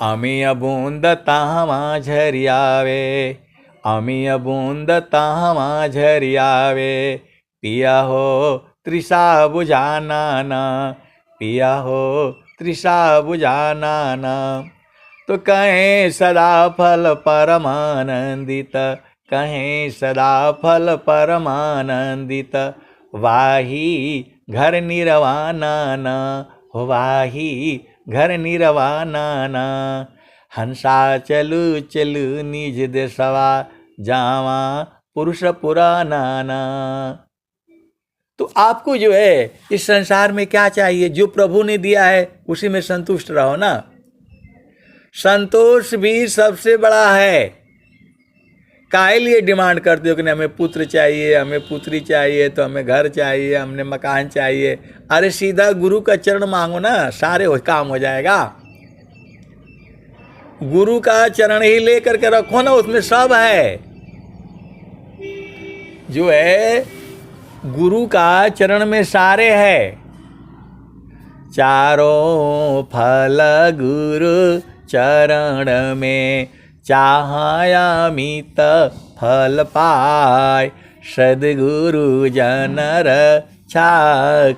अमीय बूंद ताहमा झरियावे, अमीय बूंद ताहमा झरियावे। पिया हो तृषा बुझाना, पिया हो तृषा बुझाना। तो कहें सदा फल परमानंदित, कहें सदा फल परमानंदित। वाही घर निर्वाणा हो, वाही घर निर्वाणा। हंसा चलू चलू निज देशवा जावा पुरुष पुराना। तो आपको जो है इस संसार में क्या चाहिए? जो प्रभु ने दिया है उसी में संतुष्ट रहो ना। संतोष भी सबसे बड़ा है। काहे लिए डिमांड करते हो कि हमें पुत्र चाहिए, हमें पुत्री चाहिए, तो हमें घर चाहिए, हमने मकान चाहिए? अरे सीधा गुरु का चरण मांगो ना, सारे काम हो जाएगा। गुरु का चरण ही लेकर के रखो ना, उसमें सब है। जो है गुरु का चरण में सारे है। चारों फल गुरु चरण में, चाहयामित फल पाय। सद्गुरु जनर छा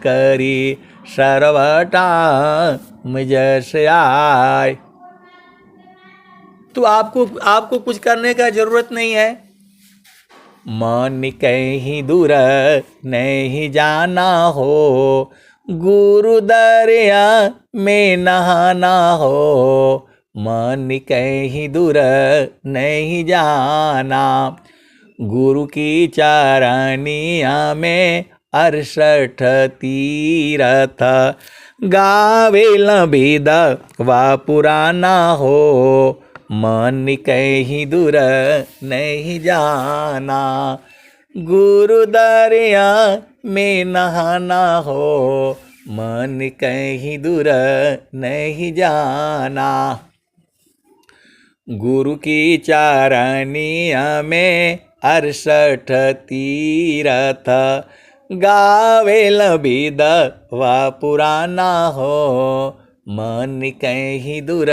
करी, सर्वटा मुझस आय। तो आपको कुछ करने का जरूरत नहीं है। मन कहीं दूर नहीं जाना हो, गुरु दरिया में नहाना हो। मन कहीं दूर नहीं जाना, गुरु की चरनिया में 68 तीरथ। गावे लबीद वा पुराना हो, मन कहीं दूर नहीं जाना। गुरु दरिया में नहाना हो, मन कहीं दूर नहीं जाना। गुरु की चरनिया में 68 तीरथ। गावे लबीद वा पुराना हो, मन कहीं दूर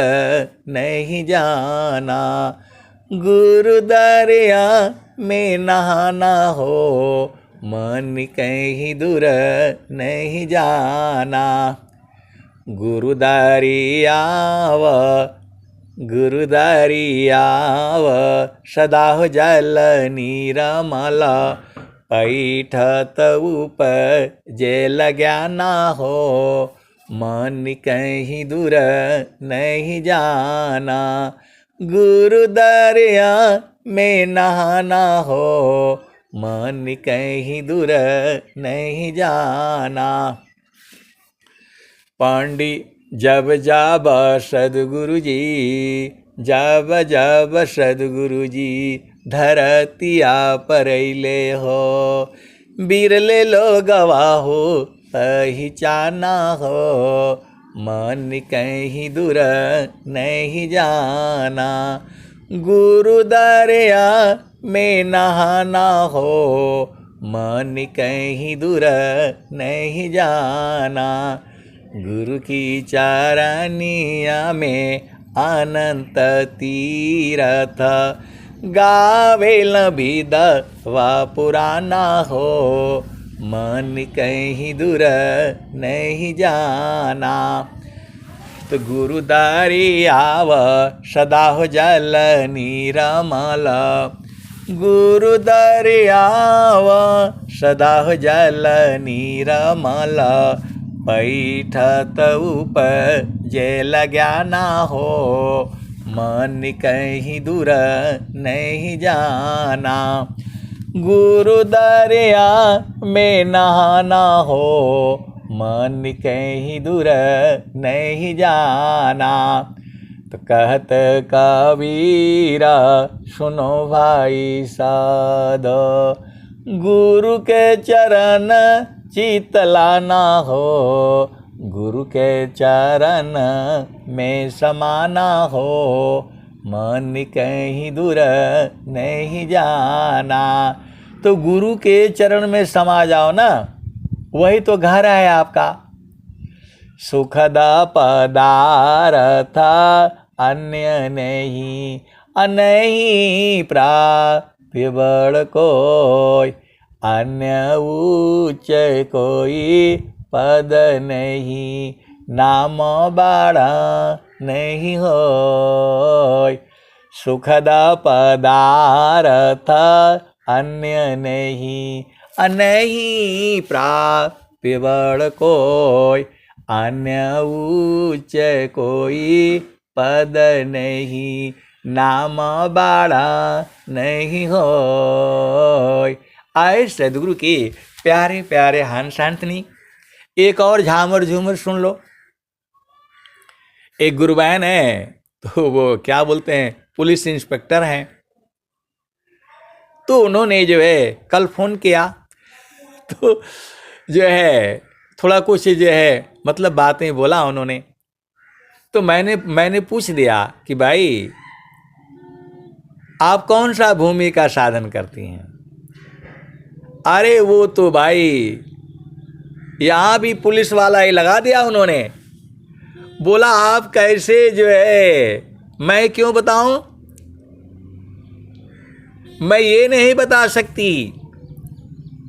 नहीं जाना। गुरु दरिया में नहाना हो, मन कहीं दूर नहीं जाना। गुरु दरियाव, गुरु दरियाव सदा हो जल नीरमल। पैठत ऊपर जेल ज्ञाना हो, मन कहीं दूर नहीं जाना। गुरु दरिया में नहाना हो, मन कहीं दूर नहीं जाना। पंडित जब जब सद्गुरु जी, जब जब सद्गुरु जी धरतिया परैले हो। बिरले लोगवा हो पहचाना हो, मन कहीं दूर नहीं जाना। गुरु दरिया में नहाना हो, मन कहीं दूर नहीं जाना। गुरु की चरनिया में अनंत तीरथ। गावे लबीद वा पुराना हो, मन कहीं दूर नहीं जाना। तो गुरु दरियाव सदा हो जल नीरमल। गुरु दरियाव सदा हो जल नीरमल। पैठत ऊपर जेल ज्ञाना हो, मन कहीं दूर नहीं जाना। गुरु दरिया में नहाना हो, मन कहीं दूर नहीं जाना। तो कहत कबीरा सुनो भाई साध, गुरु के चरण चित लाना हो। गुरु के चरण में समाना हो, मन कहीं दूर नहीं जाना। तो गुरु के चरण में समा जाओ ना, वही तो घर है आपका। सुखद पदार्थ अन्य नहीं, अनहीं प्राप्य बड़ कोई, अन्य उच्च कोई पद नहीं, नाम बाड़ा नहीं होय। सुखद पदार्थ अन्य नहीं, अनहीं प्राप्य बड़ कोई, अन्य उच्च कोई पद नहीं, नाम बाड़ा नहीं होय। आए सदगुरु के प्यारे प्यारे हंस हंसनी, एक और झामर झूमर सुन लो। एक गुरुबहन है, तो वो क्या बोलते हैं, पुलिस इंस्पेक्टर हैं। तो उन्होंने जो है कल फोन किया, तो जो है थोड़ा कुछ जो है मतलब बातें बोला उन्होंने। तो मैंने पूछ दिया कि भाई आप कौन सा भूमि का साधन करती हैं। अरे वो तो भाई यहाँ भी पुलिस वाला ही लगा दिया उन्होंने। बोला आप कैसे जो है, मैं क्यों बताऊं, मैं ये नहीं बता सकती।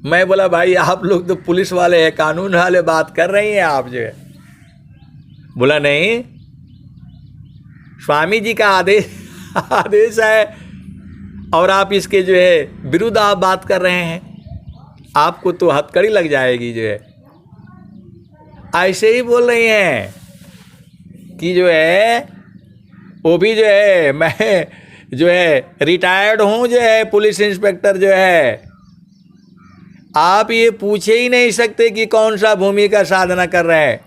मैं बोला भाई आप लोग तो पुलिस वाले हैं, कानून वाले बात कर रही हैं आप जो है। बोला नहीं, स्वामी जी का आदेश है और आप इसके जो है विरुद्ध आप बात कर रहे हैं, आपको तो हथकड़ी लग जाएगी जो है। ऐसे ही बोल रही हैं कि जो है वो भी जो है मैं जो है रिटायर्ड हूँ जो है पुलिस इंस्पेक्टर जो है, आप ये पूछे ही नहीं सकते कि कौन सा भूमि का साधना कर रहे हैं,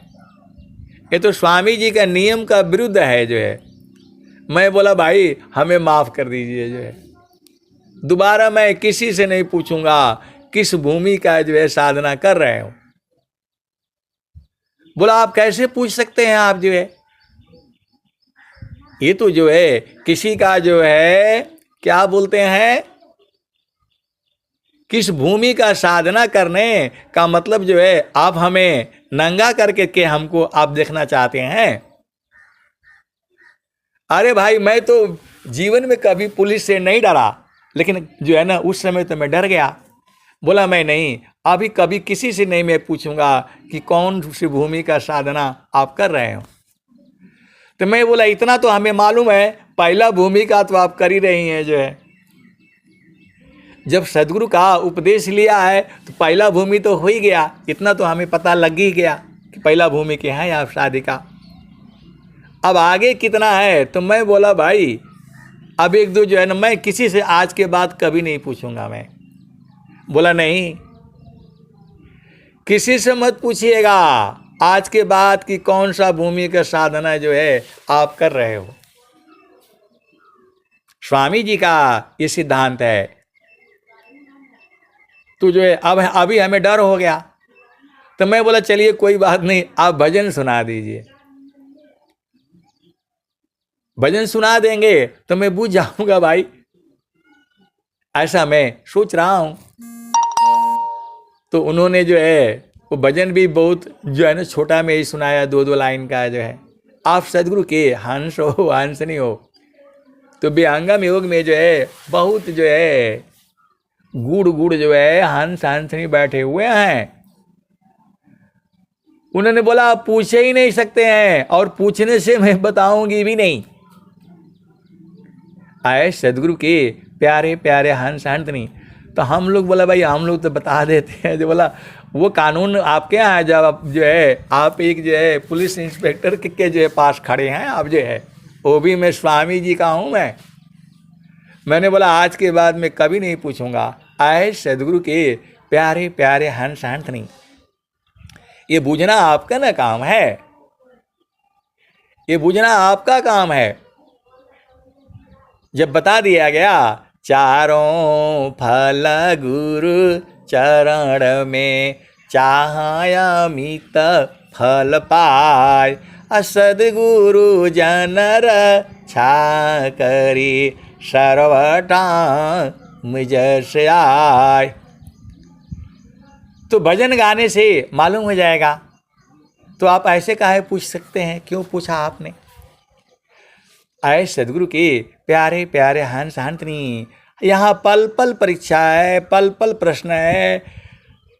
ये तो स्वामी जी का नियम का विरुद्ध है जो है। मैं बोला भाई हमें माफ़ कर दीजिए जो है, दोबारा मैं किसी से नहीं पूछूंगा किस भूमि का जो है साधना कर रहे हो। बोला आप कैसे पूछ सकते हैं, आप जो है ये तो जो है किसी का जो है क्या बोलते हैं, किस भूमि का साधना करने का मतलब जो है आप हमें नंगा करके के हमको आप देखना चाहते हैं। अरे भाई मैं तो जीवन में कभी पुलिस से नहीं डरा, लेकिन जो है ना उस समय तो मैं डर गया। बोला मैं नहीं, अभी कभी किसी से नहीं मैं पूछूंगा कि कौन सी भूमि का साधना आप कर रहे हो। तो मैं बोला इतना तो हमें मालूम है, पहला भूमि का तो आप कर ही रही हैं जो है। जब सदगुरु का उपदेश लिया है तो पहला भूमि तो हो ही गया, इतना तो हमें पता लग ही गया कि पहला भूमि के हैं आप साधिका। अब आगे कितना है, तो मैं बोला भाई अब एक दो जो है ना मैं किसी से आज के बाद कभी नहीं पूछूंगा मैं। बोला नहीं, किसी से मत पूछिएगा आज के बाद कि कौन सा भूमि का साधना जो है आप कर रहे हो। स्वामी जी का ये सिद्धांत है। तो जो है अब अभी हमें डर हो गया, तो मैं बोला चलिए कोई बात नहीं, आप भजन सुना दीजिए। भजन सुना देंगे तो मैं बुझ जाऊंगा भाई, ऐसा मैं सोच रहा हूं। तो उन्होंने जो है वो भजन भी बहुत जो है ना छोटा में ही सुनाया, 2-2 लाइन का जो है। आप सदगुरु के हंस हो हंसनी हो, तो विहंगम योग में जो है बहुत जो है गुड़ जो है हंस हंसनी बैठे हुए हैं। उन्होंने बोला आप पूछे ही नहीं सकते हैं और पूछने से मैं बताऊंगी भी नहीं। आए सदगुरु के प्यारे प्यारे हंस हंसनी। तो हम लोग बोला भाई हम लोग तो बता देते हैं। जो बोला वो कानून आपके यहाँ है, जब आप जो है आप एक जो है पुलिस इंस्पेक्टर के जो है पास खड़े हैं, आप जो है वो भी मैं स्वामी जी का हूँ मैंने बोला आज के बाद मैं कभी नहीं पूछूंगा। आए सदगुरु के प्यारे प्यारे हंस हंसनी, ये बूझना आपका ना काम है, ये बूझना आपका काम है। जब बता दिया गया चारों फल गुरु चरण में चाहमित फल पाय, सदगुरु जनर इच्छा करी सर्वटा मुझ से आय। तो भजन गाने से मालूम हो जाएगा। तो आप ऐसे काहे पूछ सकते हैं, क्यों पूछा आपने? आए सदगुरु के प्यारे प्यारे हंस हंसनी, यहाँ पल पल परीक्षा है, पल पल प्रश्न है।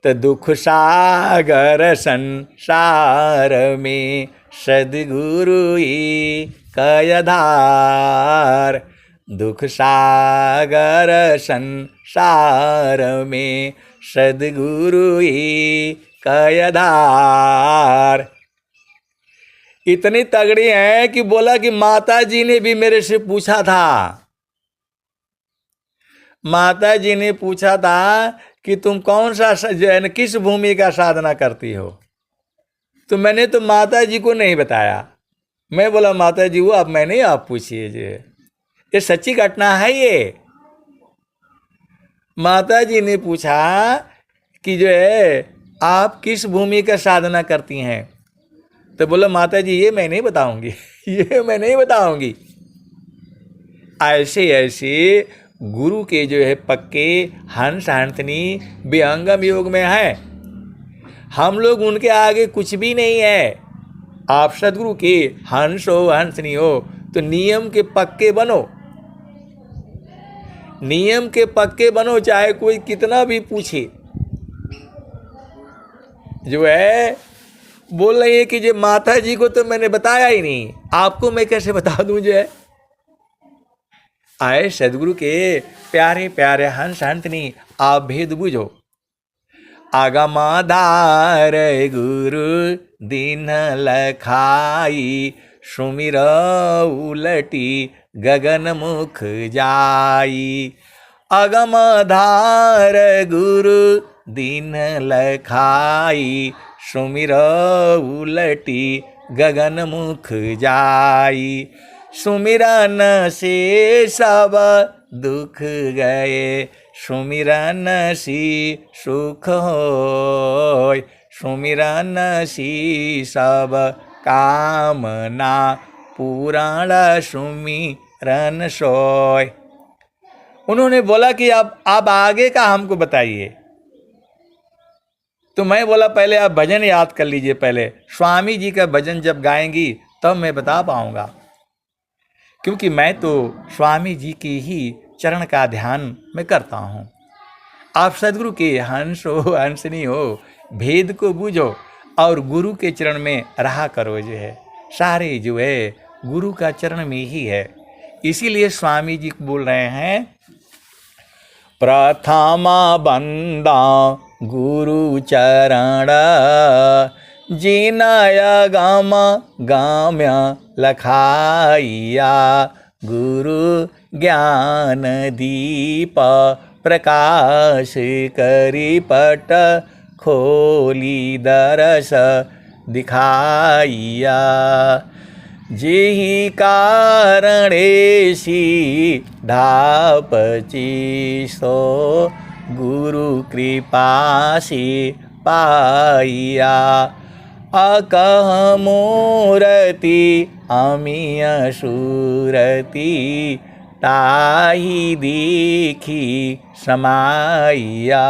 तो दुख सागर संसार में सदगुरु ही कयधार। दुख सागर संसार में सदगुरु ही कयधार। इतनी तगड़ी है कि बोला कि माता जी ने भी मेरे से पूछा था। माता जी ने पूछा था कि तुम कौन सा जो है न किस भूमि का साधना करती हो। तो मैंने तो माता जी को नहीं बताया। मैं बोला माता जी वो अब मैं नहीं, आप पूछिए। जो ये सच्ची घटना है। ये माता जी ने पूछा कि जो है आप किस भूमि का साधना करती हैं। तो बोला माता जी ये मैं नहीं बताऊंगी, ये मैं नहीं बताऊंगी। ऐसे ऐसे गुरु के जो है पक्के हंस हंसनी विहंगम योग में है। हम लोग उनके आगे कुछ भी नहीं है। आप सदगुरु के हंस हो हंसनी हो तो नियम के पक्के बनो, नियम के पक्के बनो, चाहे कोई कितना भी पूछे। जो है बोल रही है कि जो माता जी को तो मैंने बताया ही नहीं, आपको मैं कैसे बता दूं। जो है आए सदगुरु के प्यारे प्यारे हंस हंसनी, आप भेद बुझो। आगमाधार गुरु दीन लखाई, सुमिर उलटी गगन मुख जाई। अगमधार गुरु दीन लखाई, सुमिर उलटी गगन मुख जाई। सुमिरन से सब दुख गए, सुमिरन सी सुख होय। सुमिरन सी सब कामना पुराण सुमिरन सोय। उन्होंने बोला कि अब आगे का हमको बताइए। तो मैं बोला पहले आप भजन याद कर लीजिए। पहले स्वामी जी का भजन जब गाएंगी तब मैं बता पाऊंगा, क्योंकि मैं तो स्वामी जी की ही चरण का ध्यान मैं करता हूँ। आप सदगुरु के हंस हो हंसनी हो, भेद को बूझो और गुरु के चरण में रहा करो। जो है सारे जो है गुरु का चरण में ही है। इसीलिए स्वामी जी बोल रहे हैं प्रथमा बंदा गुरु चरण, जिनय गम गाम्य लखाइया। गुरु ज्ञान दीप प्रकाश करी पट खोली दरस दिखाइया। जेहि कारणेसी ढापची सो, गुरु कृपासी पाइया। अकह मूरति अमीय सूरति, ताही देखी समाइया।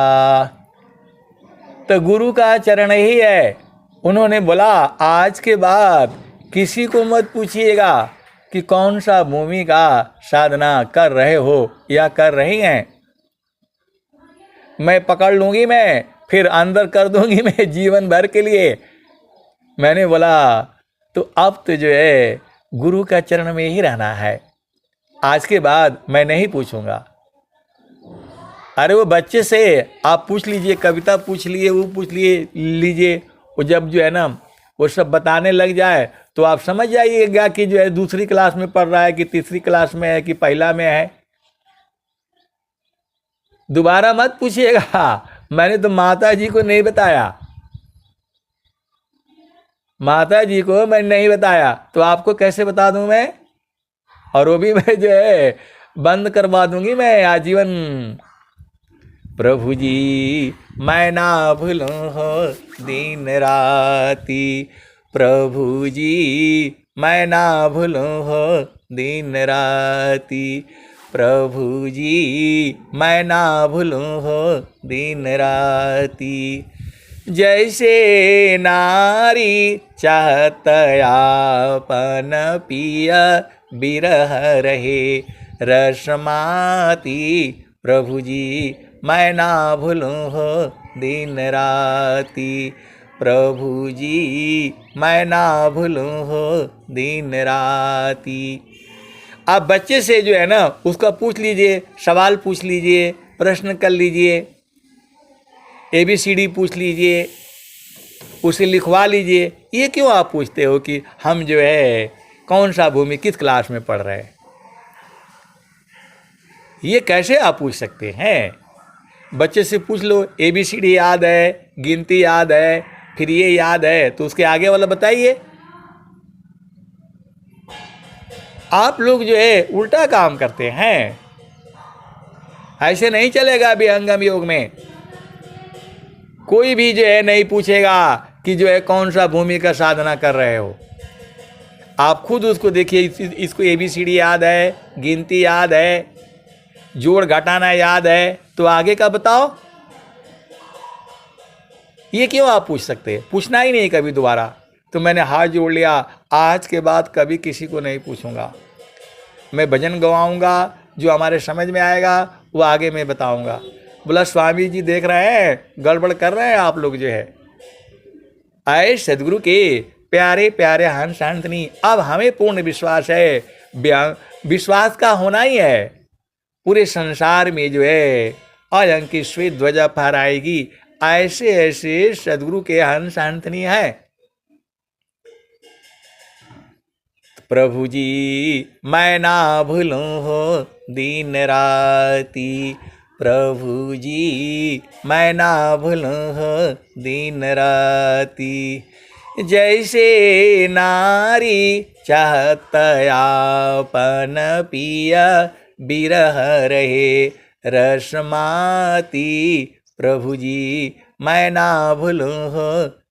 तो गुरु का चरण ही है। उन्होंने बोला आज के बाद किसी को मत पूछिएगा कि कौन सा भूमि का साधना कर रहे हो या कर रही हैं। मैं पकड़ लूँगी, मैं फिर अंदर कर दूँगी मैं जीवन भर के लिए। मैंने बोला तो अब तो जो है गुरु का चरण में ही रहना है। आज के बाद मैं नहीं पूछूंगा। अरे वो बच्चे से आप पूछ लीजिए, कविता पूछ लिए, वो पूछ लीजिए। वो जब जो है ना वो सब बताने लग जाए तो आप समझ जाइएगा कि जो है दूसरी क्लास में पढ़ रहा है कि तीसरी क्लास में है कि पहला में है। दोबारा मत पूछिएगा, मैंने तो माता जी को नहीं बताया। माता जी को मैं नहीं बताया तो आपको कैसे बता दूं मैं? और वो भी मैं जो है बंद करवा दूंगी मैं आजीवन। प्रभु जी मैं ना भूलूं हो दिन राती, प्रभु जी मैं ना भूलूं हो दिन राती। प्रभु जी मैं ना भूलूं हो दिन राती। जैसे नारी चाहत आपन पिया बिरह रहे रसमाती। प्रभु जी मैं ना भूलूं हो दिन राती। प्रभु जी मैं ना भूलूं हो दिन राती। आप बच्चे से जो है ना उसका पूछ लीजिए, सवाल पूछ लीजिए, प्रश्न कर लीजिए, ABCD पूछ लीजिए, उसे लिखवा लीजिए। ये क्यों आप पूछते हो कि हम जो है कौन सा भूमि किस क्लास में पढ़ रहे हैं? ये कैसे आप पूछ सकते हैं? बच्चे से पूछ लो, ABCD याद है, गिनती याद है, फिर ये याद है, तो उसके आगे वाला बताइए। आप लोग जो है उल्टा काम करते हैं। ऐसे नहीं चलेगा। विहंगम योग में कोई भी जो है नहीं पूछेगा कि जो है कौन सा भूमि का साधना कर रहे हो। आप खुद उसको देखिए, इसको ABCD याद है, गिनती याद है, जोड़ घटाना याद है, तो आगे का बताओ। ये क्यों आप पूछ सकते? पूछना ही नहीं कभी दोबारा। तो मैंने हाथ जोड़ लिया, आज के बाद कभी किसी को नहीं पूछूंगा। मैं भजन गवाऊंगा, जो हमारे समझ में आएगा वो आगे मैं बताऊंगा। बोला स्वामी जी देख रहे हैं गड़बड़ कर रहे हैं आप लोग जो है। आए सदगुरु के प्यारे प्यारे हंस हंसनी, अब हमें पूर्ण विश्वास है, विश्वास का होना ही है। पूरे संसार में जो है अयं की श्वेत ध्वजा फहराएगी। ऐसे ऐसे सदगुरु के हंस हंसनी है। प्रभु जी मैं ना भूलूं हो दिन राती। प्रभु जी मैं ना भूलूं हो दिन राती। जैसे नारी चाहत आपन पिया बिरह रहे रसमाती। प्रभु जी मैं ना भूलूं हो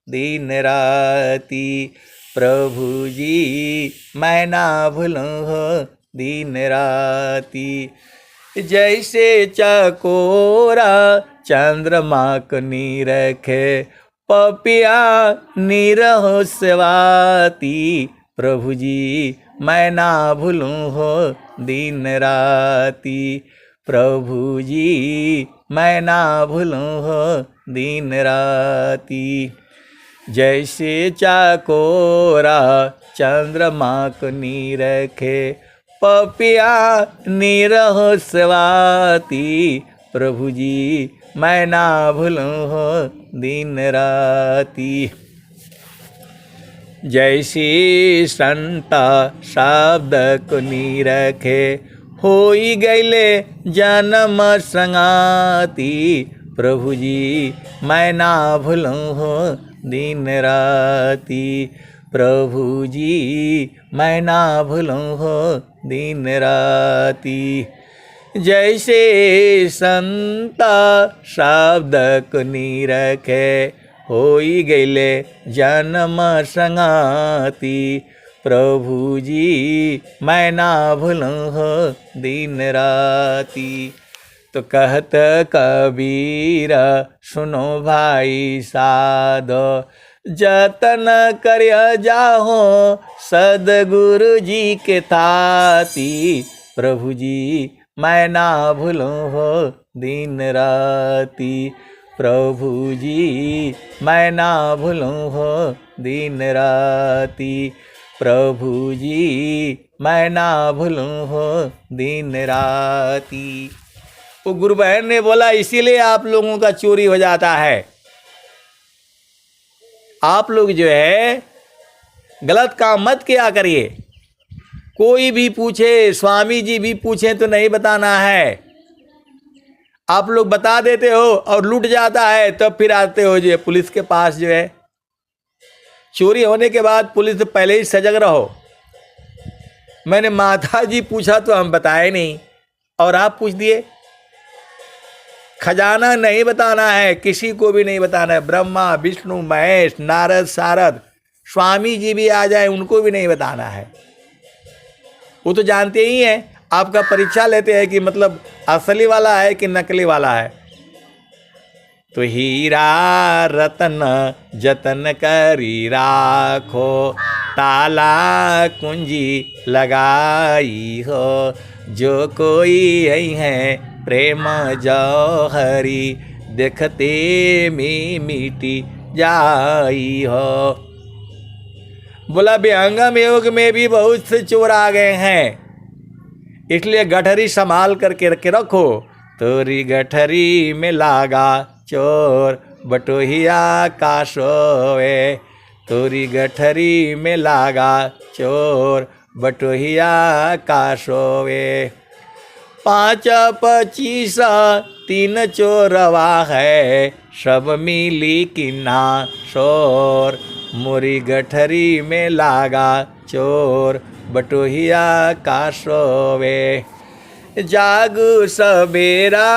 दिन राती। प्रभु जी मैं ना भूलूं हो दिन राती। जैसे चकोरा चंद्रमा को निरखे पपिया निरहो सेवाती। प्रभु जी मैं ना भूलूं हो दिन राती। प्रभु जी मैं ना भूलूं हो दिन राती। जैसे चकोरा चंद्रमा को निरखे पपिया निरहो सेवाती। प्रभु जी मैं ना भूलूं हो दिन राती। जैसे संता शब्द को निरखे होई गईले जन्म संगाती। प्रभु जी मैं ना भूलूं हो दिन राती। प्रभु जी मैं ना भूलूं हो दिन राती। जैसे संता शब्द को निरखे होई गईले जन्म संगाती। प्रभु जी मैं ना भूलूं हो दिन राती। तो कहत कबीर सुनो भाई साधो जतन करिया जाहो सदगुरु जी के ताती। प्रभु जी मैं ना भूलूं हो दिन राती। प्रभु जी मैं ना भूलूं हो दिन राती। प्रभु जी मैं ना भूलूं हो दिन राती। वो गुरु बहन ने बोला इसीलिए आप लोगों का चोरी हो जाता है। आप लोग जो है गलत काम मत किया करिए। कोई भी पूछे, स्वामी जी भी पूछे तो नहीं बताना है। आप लोग बता देते हो और लूट जाता है, तब फिर आते हो जो पुलिस के पास जो है। चोरी होने के बाद पुलिस से पहले ही सजग रहो। मैंने माता जी पूछा तो हम बताए नहीं, और आप पूछ दिए। खजाना नहीं बताना है, किसी को भी नहीं बताना है। ब्रह्मा विष्णु महेश नारद सारद स्वामी जी भी आ जाए उनको भी नहीं बताना है। वो तो जानते ही हैं, आपका परीक्षा लेते हैं कि मतलब असली वाला है कि नकली वाला है। तो हीरा रतन जतन करी राखो, ताला कुंजी लगाई हो, जो कोई यही है प्रेम जौहरी, देखते में मिटी जाई हो। बोला विहंगम योग में भी बहुत से चोर आ गए हैं, इसलिए गठरी संभाल करके रखो। तोरी गठरी में लागा चोर, बटोहिया का सोवे, तोरी गठरी में लागा चोर, बटोहिया का सोवे। 5 25 3 चोरवा है, सब मिली किन्ना शोर, मोरी गठरी में लागा चोर, बटोहिया का सोवे। जागू सवेरा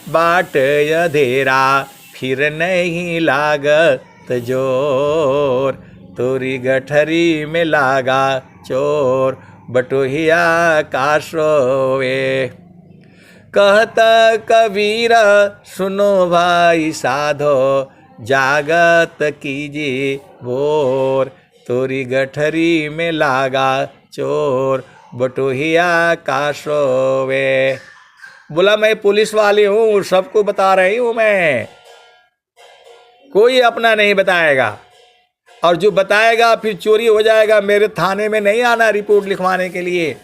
बाट अधेरा, फिर नहीं लागत जोर, तोरी गठरी में लागा चोर, बटोहिया का सोवे। कहता कबीर सुनो भाई साधो, जागत कीजिए भोर, तोरी गठरी में लागा चोर, बटोहिया का सोवे। बोला मैं पुलिस वाली हूँ, सबको बता रही हूँ मैं, कोई अपना नहीं बताएगा, और जो बताएगा फिर चोरी हो जाएगा। मेरे थाने में नहीं आना रिपोर्ट लिखवाने के लिए,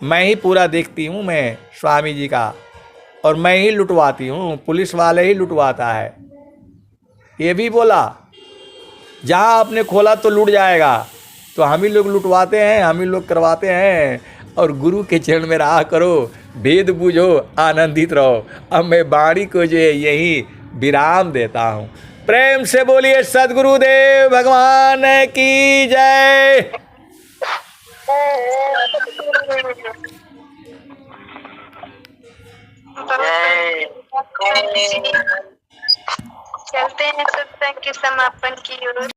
मैं ही पूरा देखती हूँ मैं स्वामी जी का, और मैं ही लुटवाती हूँ, पुलिस वाले ही लुटवाता है। ये भी बोला जहाँ आपने खोला तो लूट जाएगा, तो हम ही लोग लुटवाते हैं, हम ही लोग करवाते हैं। और गुरु के चरण में रहा करो, भेद बूझो, आनंदित रहो। अब मैं वाणी को जो है यही विराम देता हूँ। प्रेम से बोलिए सद्गुरुदेव भगवान की जय। चलते हैं सत्संग के समापन की ओर।